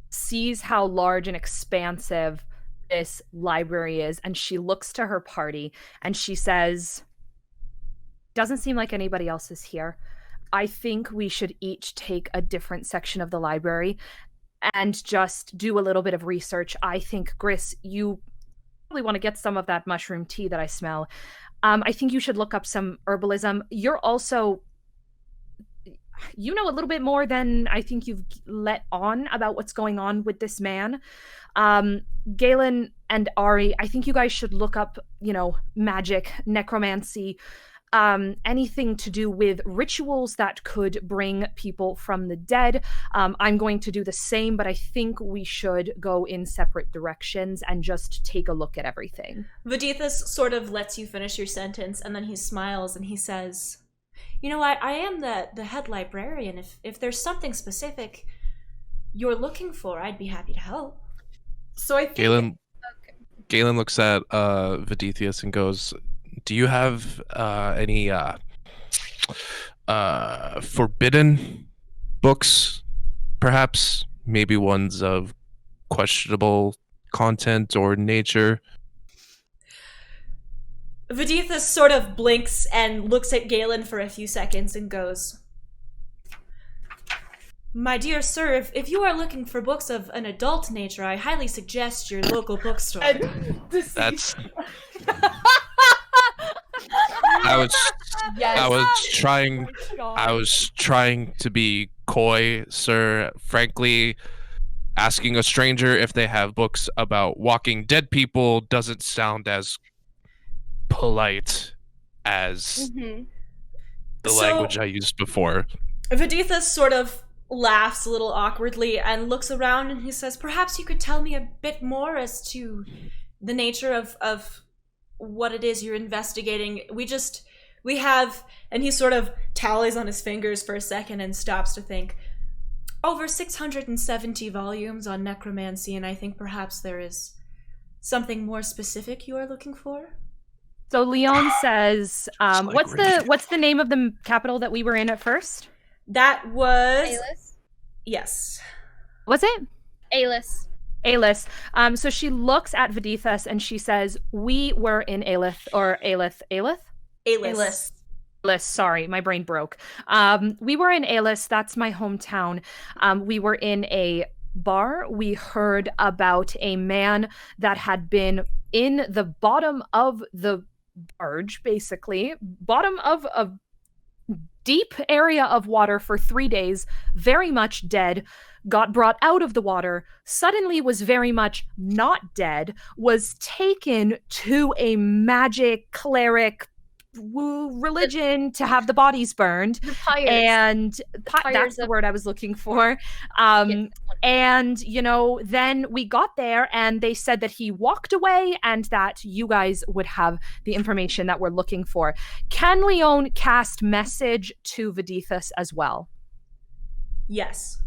sees how large and expansive this library is, and she looks to her party and she says, doesn't seem like anybody else is here. I think we should each take a different section of the library and just do a little bit of research. I think, Gris, you probably want to get some of that mushroom tea that I smell. I think you should look up some herbalism. You're also, you know, a little bit more than I think you've let on about what's going on with this man. Galen and Ari, I think you guys should look up, magic, necromancy, anything to do with rituals that could bring people from the dead. I'm going to do the same, but I think we should go in separate directions and just take a look at everything. Vidithus sort of lets you finish your sentence, and then he smiles and he says, I am the head librarian. If there's something specific you're looking for, I'd be happy to help. So I think Galen looks at Vidithus and goes, do you have any forbidden books, perhaps? Maybe ones of questionable content or nature? Vidithus sort of blinks and looks at Galen for a few seconds and goes, my dear sir, if you are looking for books of an adult nature, I highly suggest your local bookstore. That's... I was trying to be coy, sir. Frankly, asking a stranger if they have books about walking dead people doesn't sound as polite as the language I used before. Vidithus sort of laughs a little awkwardly and looks around and he says, perhaps you could tell me a bit more as to the nature of what it is you're investigating. We have, and he sort of tallies on his fingers for a second and stops to think, over 670 volumes on necromancy, and I think perhaps there is something more specific you are looking for. So Lione says, what's the name of the capital that we were in at first? That was... Alis? Yes. Was it? Alis. Alis. So she looks at Vidithus and she says, we were in Alith, or Alith. Alis. Sorry, my brain broke. We were in Alis. That's my hometown. We were in a bar. We heard about a man that had been in the bottom of the barge, basically, bottom of a deep area of water for 3 days, very much dead, got brought out of the water, suddenly was very much not dead, was taken to a magic cleric religion to have the bodies burned. The pyres. And pyres that's the of- word I was looking for. Yes. And, then we got there and they said that he walked away and that you guys would have the information that we're looking for. Can Lione cast message to Vidithus as well? Yes.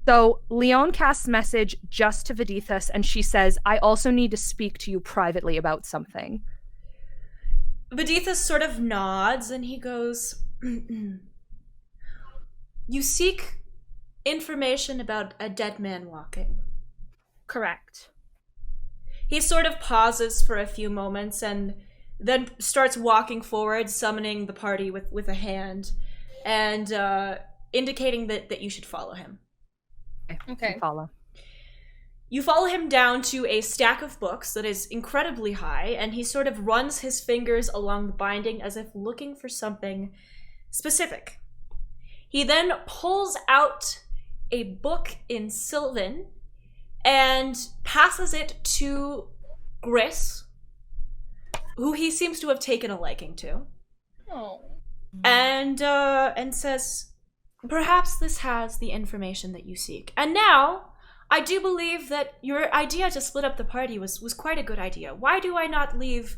So Lione casts message just to Vidithus and she says, I also need to speak to you privately about something. Vidithus sort of nods and he goes, You seek information about a dead man walking. Correct. He sort of pauses for a few moments and then starts walking forward, summoning the party with a hand and indicating that you should follow him. Okay. Follow. You follow him down to a stack of books that is incredibly high, and he sort of runs his fingers along the binding as if looking for something specific. He then pulls out a book in Sylvan and passes it to Gris, who he seems to have taken a liking to, Oh. and says, perhaps this has the information that you seek. And now, I do believe that your idea to split up the party was quite a good idea. Why do I not leave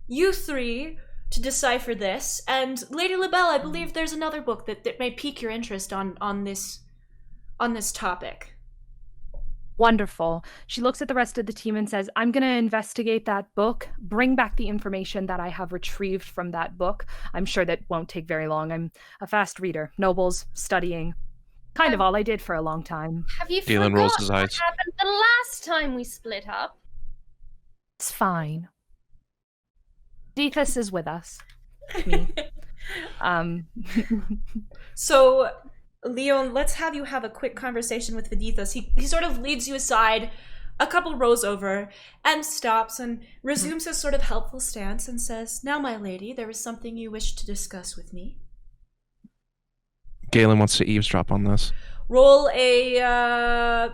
you three to decipher this? And Lady Labelle, I believe there's another book that may pique your interest on this topic. Wonderful. She looks at the rest of the team and says, I'm going to investigate that book, bring back the information that I have retrieved from that book. I'm sure that won't take very long. I'm a fast reader. Nobles, studying. Kind of all I did for a long time. Have you Dylan forgotten rolls his what eyes. happened the last time we split up? It's fine. Dethus is with us. Me. So, Lione, let's have you have a quick conversation with Vidithus. He sort of leads you aside a couple rows over and stops and resumes his sort of helpful stance and says, Now, my lady, there is something you wish to discuss with me. Galen wants to eavesdrop on this. Roll a,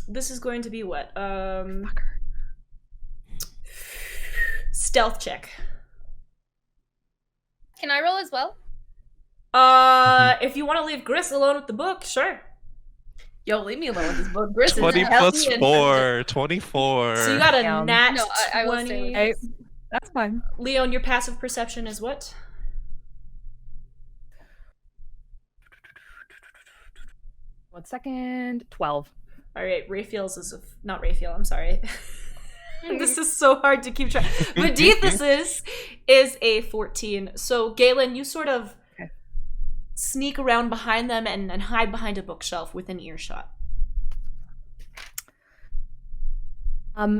this is going to be what? Stealth check. Can I roll as well? If you want to leave Gris alone with the book, sure. Yo, leave me alone with this book. Gris is 20 healthy plus and- 4. 24. So you got a Damn. nat No, I will 20. stay with Hey, that's fine. Leon, your passive perception is what? One second. 12. All right, Raphael's is not Raphael. I'm sorry. This is so hard to keep track. Medethus is a 14. So Galen, you sort of sneak around behind them and hide behind a bookshelf within earshot.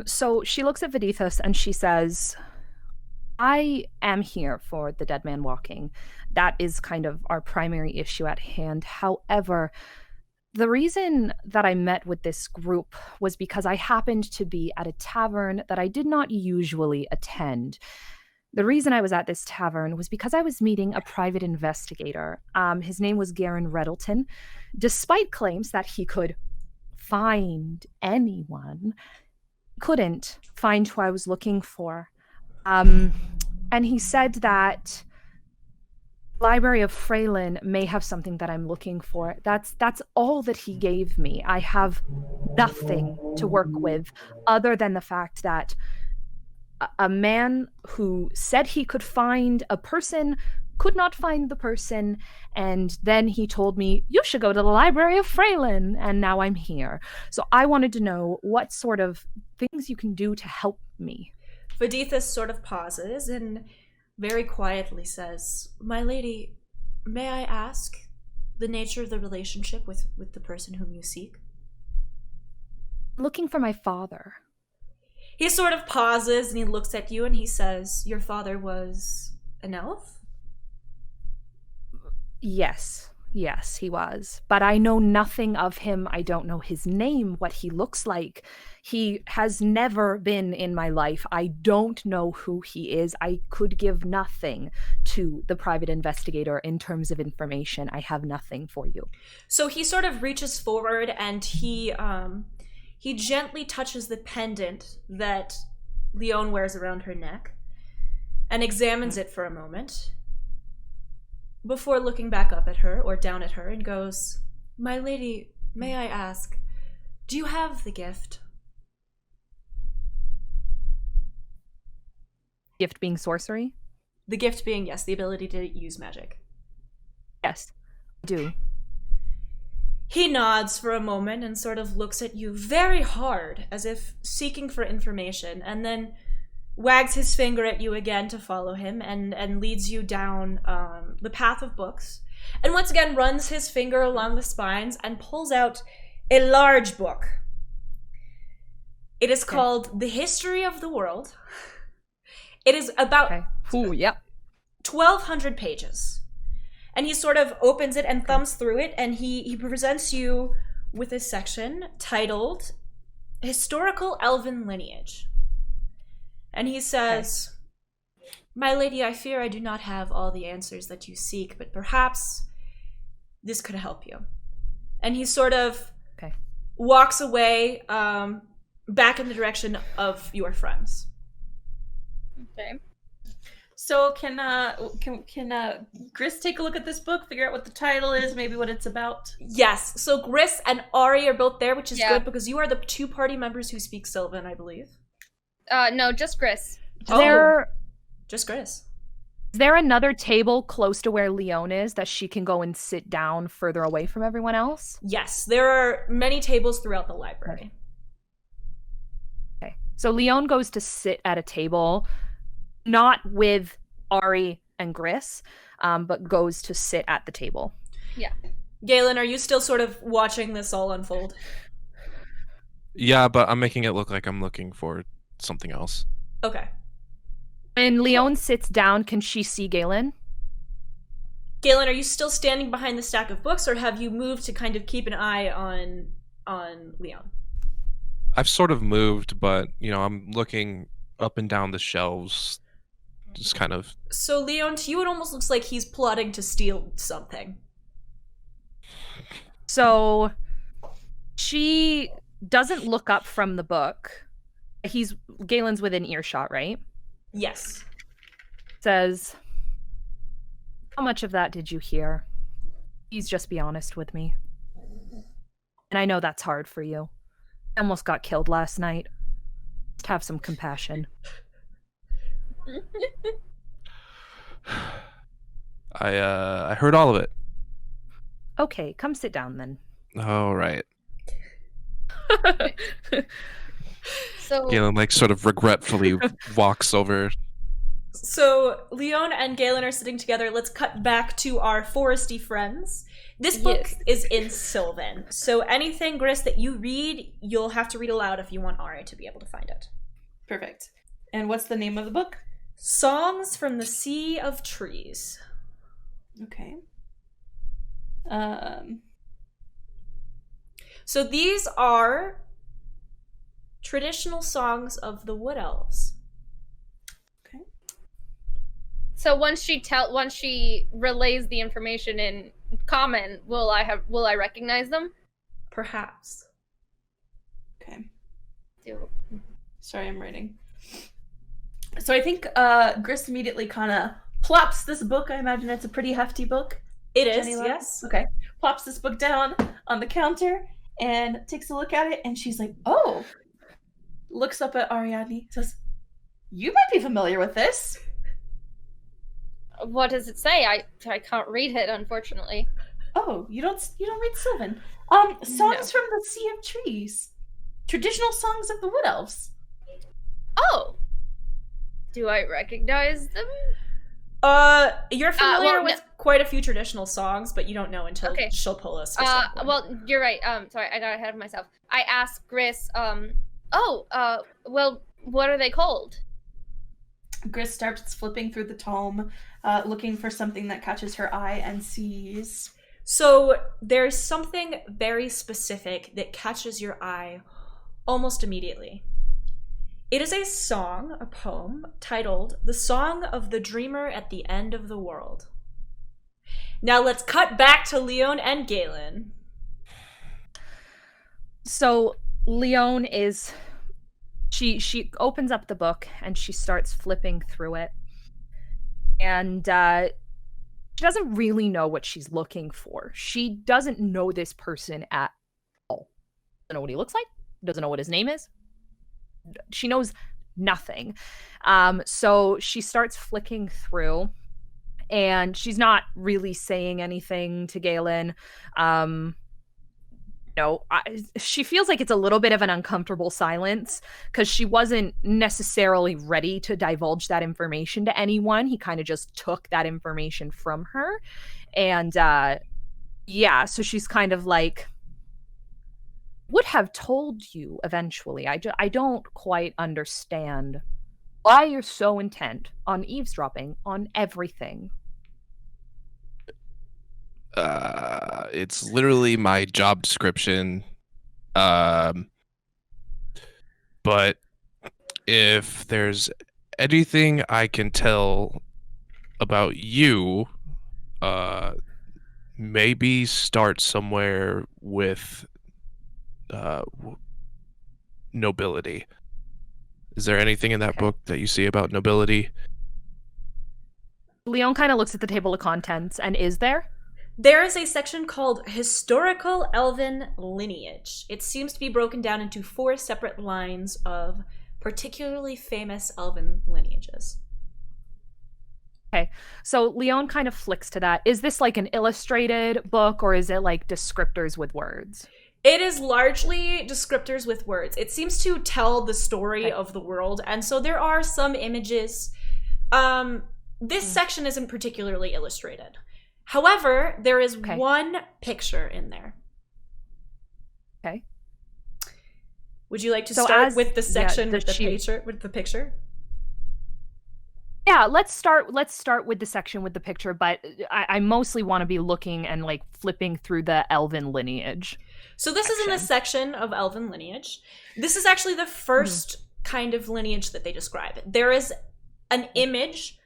So she looks at Vidithus and she says, I am here for the dead man walking. That is kind of our primary issue at hand. However, the reason that I met with this group was because I happened to be at a tavern that I did not usually attend. The reason I was at this tavern was because I was meeting a private investigator. His name was Garen Reddleton. Despite claims that he could find anyone, couldn't find who I was looking for. And he said that Library of Frelyn may have something that I'm looking for. That's all that he gave me. I have nothing to work with other than the fact that a man who said he could find a person could not find the person, and then he told me, you should go to the Library of Frelyn, and now I'm here. So I wanted to know what sort of things you can do to help me. Vidithus sort of pauses and very quietly says, My lady, may I ask the nature of the relationship with the person whom you seek? Looking for my father. He sort of pauses and he looks at you and he says, Your father was an elf? Yes, he was. But I know nothing of him. I don't know his name, what he looks like. He has never been in my life. I don't know who he is. I could give nothing to the private investigator in terms of information. I have nothing for you. So he sort of reaches forward and he gently touches the pendant that Lione wears around her neck. and examines it for a moment before looking back up at her or down at her and goes, "My lady, may I ask, do you have the gift?" Gift being sorcery? The gift being, yes, the ability to use magic. Yes, I do. He nods for a moment and sort of looks at you very hard, as if seeking for information, and then wags his finger at you again to follow him and leads you down the path of books. And once again runs his finger along the spines and pulls out a large book. It is called The History of the World. It is about Ooh, yep. 1,200 pages. And he sort of opens it and thumbs through it, and he presents you with a section titled Historical Elven Lineage. And he says, "My lady, I fear I do not have all the answers that you seek, but perhaps this could help you." And he sort of walks away back in the direction of your friends. Okay. So can Gris take a look at this book, figure out what the title is, maybe what it's about? Yes. So Gris and Ari are both there, which is good because you are the two party members who speak Sylvan, I believe. No, just Gris. Just Gris. Is there another table close to where Lione is that she can go and sit down further away from everyone else? Yes, there are many tables throughout the library. Okay. So Lione goes to sit at a table, not with Ari and Gris, but goes to sit at the table. Yeah. Galen, are you still sort of watching this all unfold? Yeah, but I'm making it look like I'm looking for something else. Okay. When Lione sits down, can she see Galen? Galen, are you still standing behind the stack of books, or have you moved to kind of keep an eye on Leon? I've sort of moved, but, I'm looking up and down the shelves, just kind of... So, Leon, to you it almost looks like he's plotting to steal something. So, she doesn't look up from the book. Galen's within earshot, right? Yes. Says, "How much of that did you hear? Please just be honest with me. And I know that's hard for you. I almost got killed last night. Just have some compassion." I heard all of it. Okay, come sit down then. All right. So Galen, sort of regretfully walks over. So, Leon and Galen are sitting together. Let's cut back to our foresty friends. This book is in Sylvan. So anything, Gris, that you read, you'll have to read aloud if you want Ari to be able to find it. Perfect. And what's the name of the book? Songs from the Sea of Trees. Okay. So these are traditional songs of the Wood Elves. Okay. So once she relays the information in common, will I recognize them? Perhaps. Okay. Do. Sorry, I'm writing. So I think Gris immediately kind of plops this book. I imagine it's a pretty hefty book. It is, Jenny, yes. Okay. Plops this book down on the counter and takes a look at it, and she's like, "Oh." Looks up at Ariadne, says, "You might be familiar with this." What does it say? I can't read it, unfortunately. Oh, you don't read Sylvan. Songs from the Sea of Trees. Traditional songs of the Wood Elves. Oh. Do I recognize them? You're familiar with quite a few traditional songs, but you don't know until she'll pull a specific one. Well, you're right. Sorry, I got ahead of myself. I asked Gris, well, what are they called? Gris starts flipping through the tome, looking for something that catches her eye, and sees... So there's something very specific that catches your eye almost immediately. It is a song, a poem, titled The Song of the Dreamer at the End of the World. Now let's cut back to Leon and Galen. So Lione is... She opens up the book and she starts flipping through it. And she doesn't really know what she's looking for. She doesn't know this person at all. Doesn't know what he looks like. Doesn't know what his name is. She knows nothing. So she starts flicking through, and she's not really saying anything to Galen. She feels like it's a little bit of an uncomfortable silence because she wasn't necessarily ready to divulge that information to anyone. He kind of just took that information from her. And so she's kind of like, would have told you eventually. I don't quite understand why you're so intent on eavesdropping on everything. It's literally my job description. But if there's anything I can tell about you, maybe start somewhere with nobility. Is there anything in that book that you see about nobility? Lione kind of looks at the table of contents, and is there? There is a section called Historical Elven Lineage. It seems to be broken down into 4 separate lines of particularly famous elven lineages. Okay, so Lione kind of flicks to that. Is this like an illustrated book, or is it like descriptors with words? It is largely descriptors with words. It seems to tell the story of the world, and so there are some images. This section isn't particularly illustrated. However, there is one picture in there. Okay. Would you like to start with the section with the picture? Yeah, let's start with the section with the picture, but I mostly want to be looking and like flipping through the elven lineage. So this is in the section of elven lineage. This is actually the first kind of lineage that they describe. There is an image,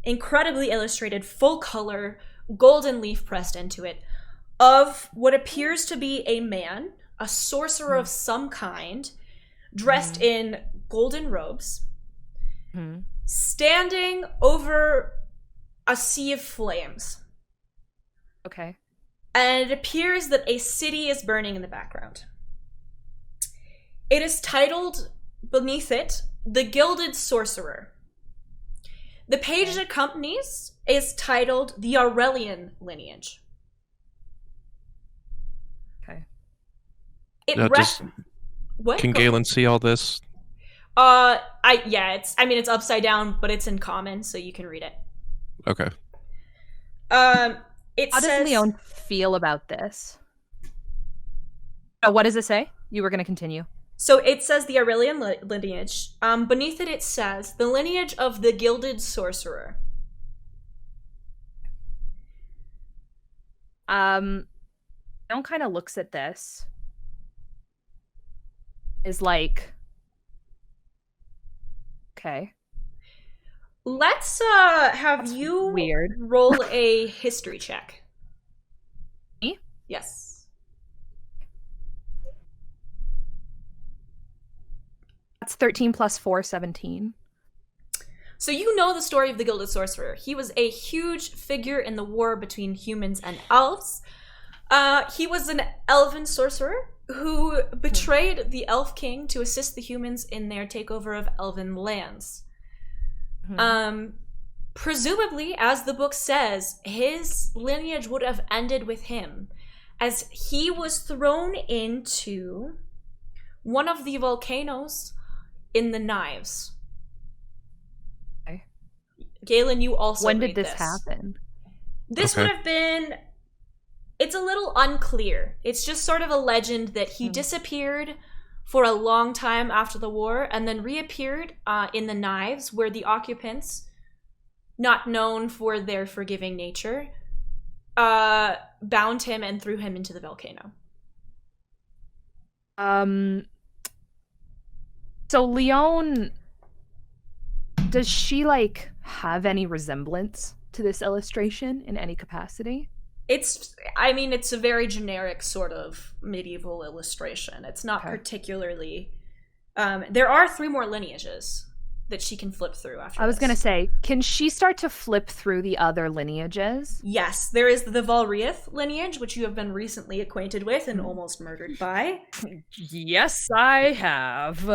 incredibly illustrated, full color, golden leaf pressed into it, of what appears to be a man, a sorcerer of some kind, dressed in golden robes, standing over a sea of flames. Okay. And it appears that a city is burning in the background. It is titled, beneath it, The Gilded Sorcerer. The page that accompanies is titled The Aurelian Lineage. Okay. What? Can Galen see all this? It's upside down, but it's in common, so you can read it. Okay. How does Lione feel about this? Oh, what does it say? You were going to continue. So it says the Aurelian lineage. Beneath it, it says the lineage of the Gilded Sorcerer. Lione kind of looks at this. Is like, okay. Let's have you roll a history check. Me? Yes. That's 13 plus 4, 17. So you know the story of the Gilded Sorcerer. He was a huge figure in the war between humans and elves. He was an elven sorcerer who betrayed the elf king to assist the humans in their takeover of elven lands. Presumably, as the book says, his lineage would have ended with him, as he was thrown into one of the volcanoes in the Knives. Okay. Galen, you also When did this happen? This would have been... It's a little unclear. It's just sort of a legend that he disappeared for a long time after the war and then reappeared in the Knives, where the occupants, not known for their forgiving nature, bound him and threw him into the volcano. So Lione, does she like have any resemblance to this illustration in any capacity? It's a very generic sort of medieval illustration. It's not particularly... there are 3 more lineages. that she can flip through after I was this. going to say, can she start to flip through the other lineages? Yes, there is the Valriath lineage, which you have been recently acquainted with and almost murdered by. Yes, I have.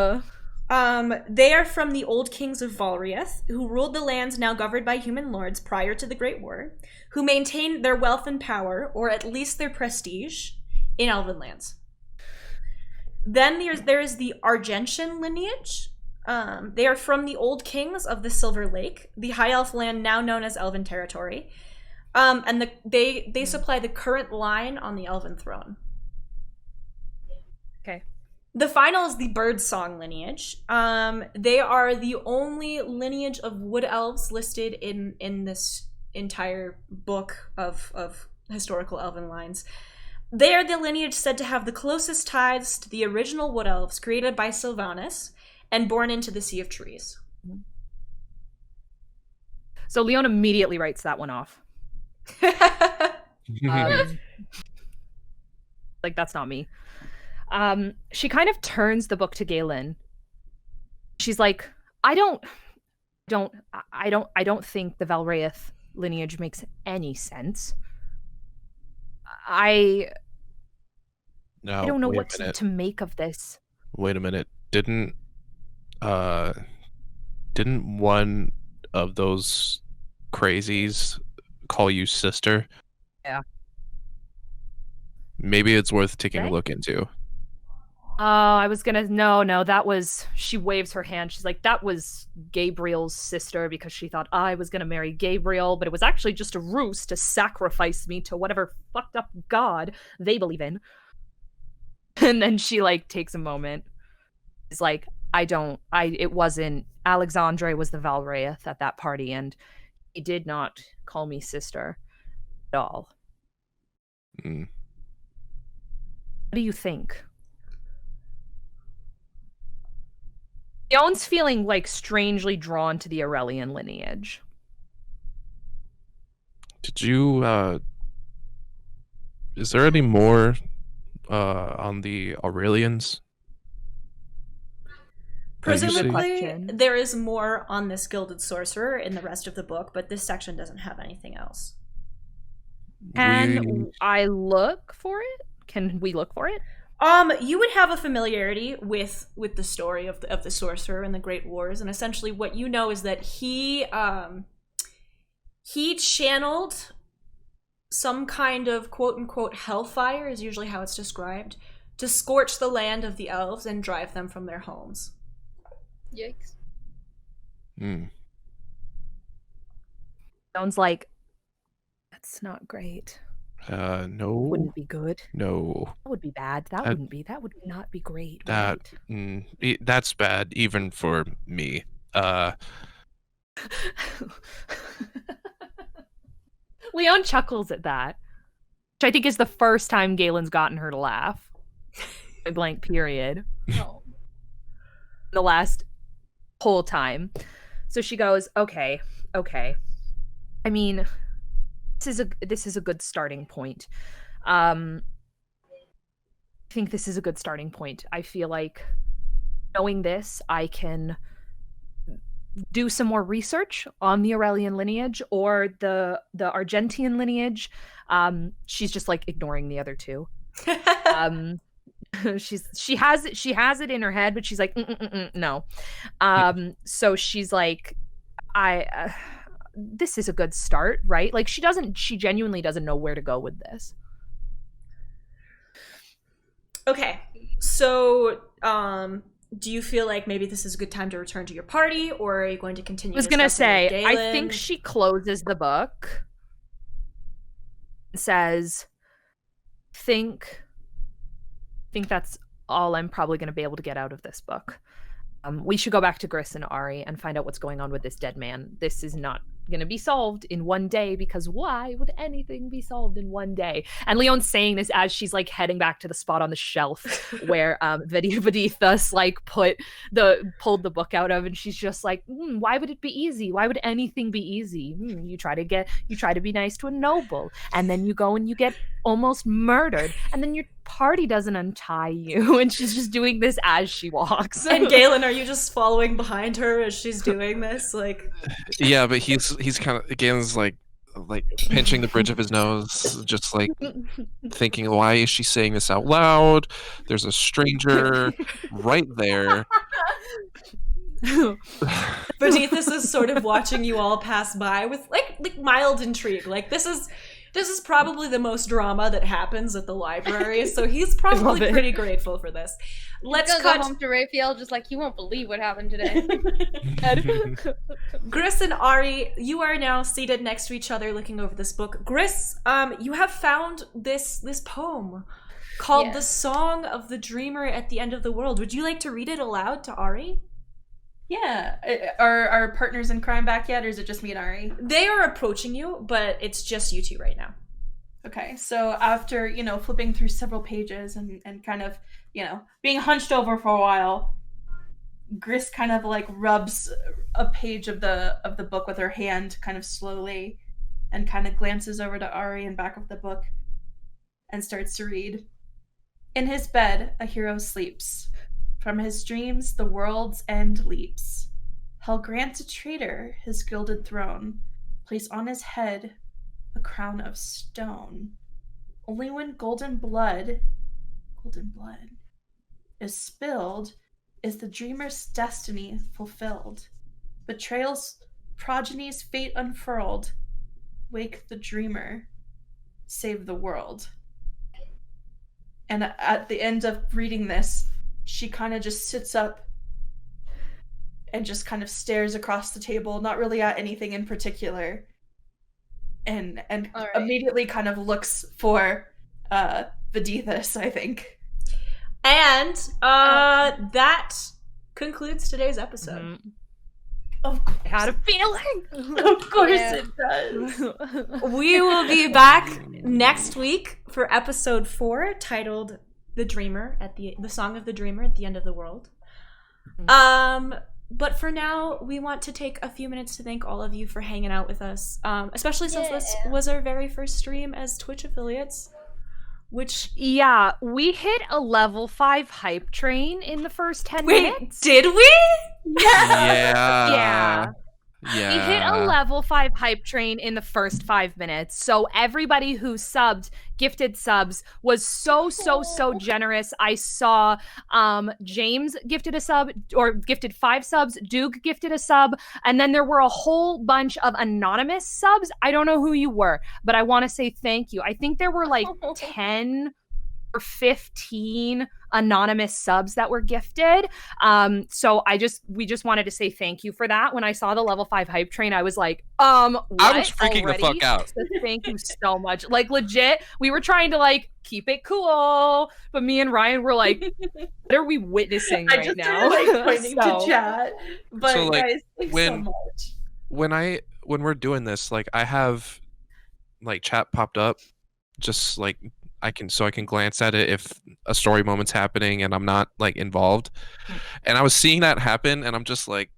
They are from the old kings of Valriath, who ruled the lands now governed by human lords prior to the Great War, who maintained their wealth and power, or at least their prestige, in elven lands. Then there is the Argentian lineage. They are from the old kings of the Silver Lake, the high elf land now known as Elven territory, and they supply the current line on the Elven throne. Okay. The final is the Birdsong lineage. They are the only lineage of wood elves listed in this entire book of historical elven lines. They are the lineage said to have the closest ties to the original wood elves created by Sylvanas and born into the Sea of Trees. So Lione immediately writes that one off. Like, that's not me. She kind of turns the book to Galen. She's like, I don't think the Valriath lineage makes any sense. I don't know what to make of this. Wait a minute. Didn't one of those crazies call you sister? Yeah. Maybe it's worth taking a look into. I was gonna no, that was, she waves her hand. She's like, that was Gabriel's sister because she thought I was gonna marry Gabriel, but it was actually just a ruse to sacrifice me to whatever fucked up god they believe in. And then she like takes a moment. It's like, it wasn't, Alexandre was the Valriath at that party, and he did not call me sister at all. Mm. What do you think? Leon's feeling like strangely drawn to the Aurelian lineage. Did you is there any more on the Aurelians? Presumably, there is more on this gilded sorcerer in the rest of the book, but this section doesn't have anything else. Can I look for it? Can we look for it? You would have a familiarity with the story of the sorcerer and the Great Wars, and essentially what you know is that he channeled some kind of quote-unquote hellfire, is usually how it's described, to scorch the land of the elves and drive them from their homes. Yikes. Sounds like, that's not great. No. Wouldn't be good. No. That would be bad. That would not be great. That's bad even for me. Leon chuckles at that, which I think is the first time Galen's gotten her to laugh. A blank period. No. The last whole time. So she goes, okay. I mean, this is a good starting point. I think this is a good starting point. I feel like knowing this, I can do some more research on the Aurelian lineage or the Argentian lineage. She's just like ignoring the other two. She has it in her head, but she's like, no. So she's like, this is a good start, right? Like she genuinely doesn't know where to go with this. Okay, so do you feel like maybe this is a good time to return to your party, or are you going to continue? I was gonna say, I think she closes the book and says, think that's all I'm probably going to be able to get out of this book. We should go back to Gris and Ari and find out what's going on with this dead man. This is not going to be solved in one day, because why would anything be solved in one day? And Leon's saying this as she's like heading back to the spot on the shelf where Vedithus like pulled the book out of, and she's just like, why would it be easy? Why would anything be easy? You try to be nice to a noble, and then you go and you get almost murdered, and then you're party doesn't untie you. And she's just doing this as she walks. And Galen, are you just following behind her as she's doing this? Like, Yeah, but he's kind of Galen's like pinching the bridge of his nose, just like thinking, why is she saying this out loud? There's a stranger right there. Beneathus is sort of watching you all pass by with like mild intrigue. Like this is probably the most drama that happens at the library, so he's probably pretty grateful for this. Let's go home to Raphael, just like, you won't believe what happened today. Gris and Ari, you are now seated next to each other looking over this book. Gris, you have found this poem called The Song of the Dreamer at the End of the World. Would you like to read it aloud to Ari? Yeah. Are our partners in crime back yet, or is it just me and Ari? They are approaching you, but it's just you two right now. Okay, so after, flipping through several pages and kind of, being hunched over for a while, Gris kind of like rubs a page of the book with her hand kind of slowly and kind of glances over to Ari and back of the book and starts to read. In his bed, a hero sleeps. From his dreams, the world's end leaps. Hell grants a traitor his gilded throne. Place on his head a crown of stone. Only when golden blood is spilled is the dreamer's destiny fulfilled. Betrayal's progeny's fate unfurled. Wake the dreamer, save the world. And at the end of reading this, she kind of just sits up and just kind of stares across the table, not really at anything in particular, and immediately kind of looks for Vidithus, I think. And that concludes today's episode. Mm-hmm. Of course. I had a feeling. Of course it does. We will be back next week for episode 4, titled "The Dreamer the Song of the Dreamer at the End of the World." But for now, we want to take a few minutes to thank all of you for hanging out with us, especially since this was our very first stream as Twitch affiliates. Which we hit a level 5 hype train in the first 10 minutes. Did we? Yeah. We hit a level 5 hype train in the first 5 minutes. So everybody who gifted subs was so generous. I saw James gifted a sub, or gifted 5 subs. Duke gifted a sub. And then there were a whole bunch of anonymous subs. I don't know who you were, but I want to say thank you. I think there were like 10 or 15 anonymous subs that were gifted. So we just wanted to say thank you for that. When I saw the level 5 hype train, I was like, what? I was freaking the fuck out. So thank you so much. Like, legit, we were trying to like keep it cool, but me and Ryan were like, what are we witnessing right now? I just started pointing to chat. But so, like, guys, thanks so much. When we're doing this, like, I have like chat popped up, just like I can glance at it if a story moment's happening and I'm not like involved. And I was seeing that happen and I'm just like,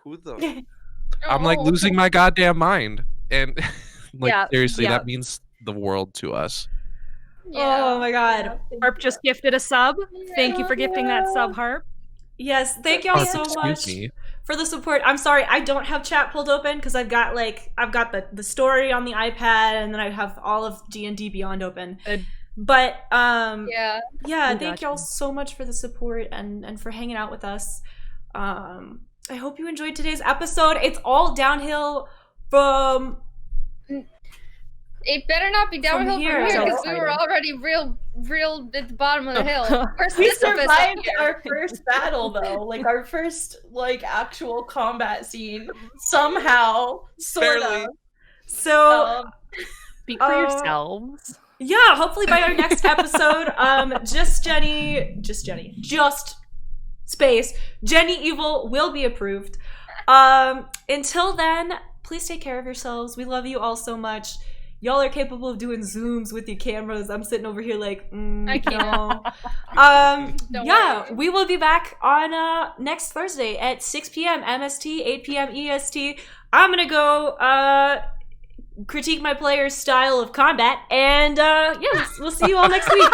who the I'm like losing my goddamn mind. And like seriously, that means the world to us. Oh my god. Harp just gifted a sub. Thank you for gifting that sub, Harp. Yes, thank y'all so much for the support. I'm sorry, I don't have chat pulled open because I've got the story on the iPad, and then I have all of D&D Beyond open. But thank y'all so much for the support and for hanging out with us. I hope you enjoyed today's episode. It's all downhill from. It better not be downhill from here because we were already real at the bottom of the hill. We survived our first battle though, like our first like actual combat scene somehow, sort of. So speak for yourselves. Yeah, hopefully by our next episode, just space Jenny Evil will be approved. Until then, please take care of yourselves. We love you all so much. Y'all are capable of doing zooms with your cameras. I'm sitting over here like, I can't. No. We will be back on next Thursday at 6 p.m. MST, 8 p.m. EST. I'm gonna go critique my player's style of combat. And we'll see you all next week.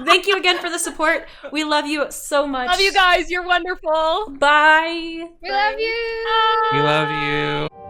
Thank you again for the support. We love you so much. Love you guys. You're wonderful. Bye. We love you. We love you.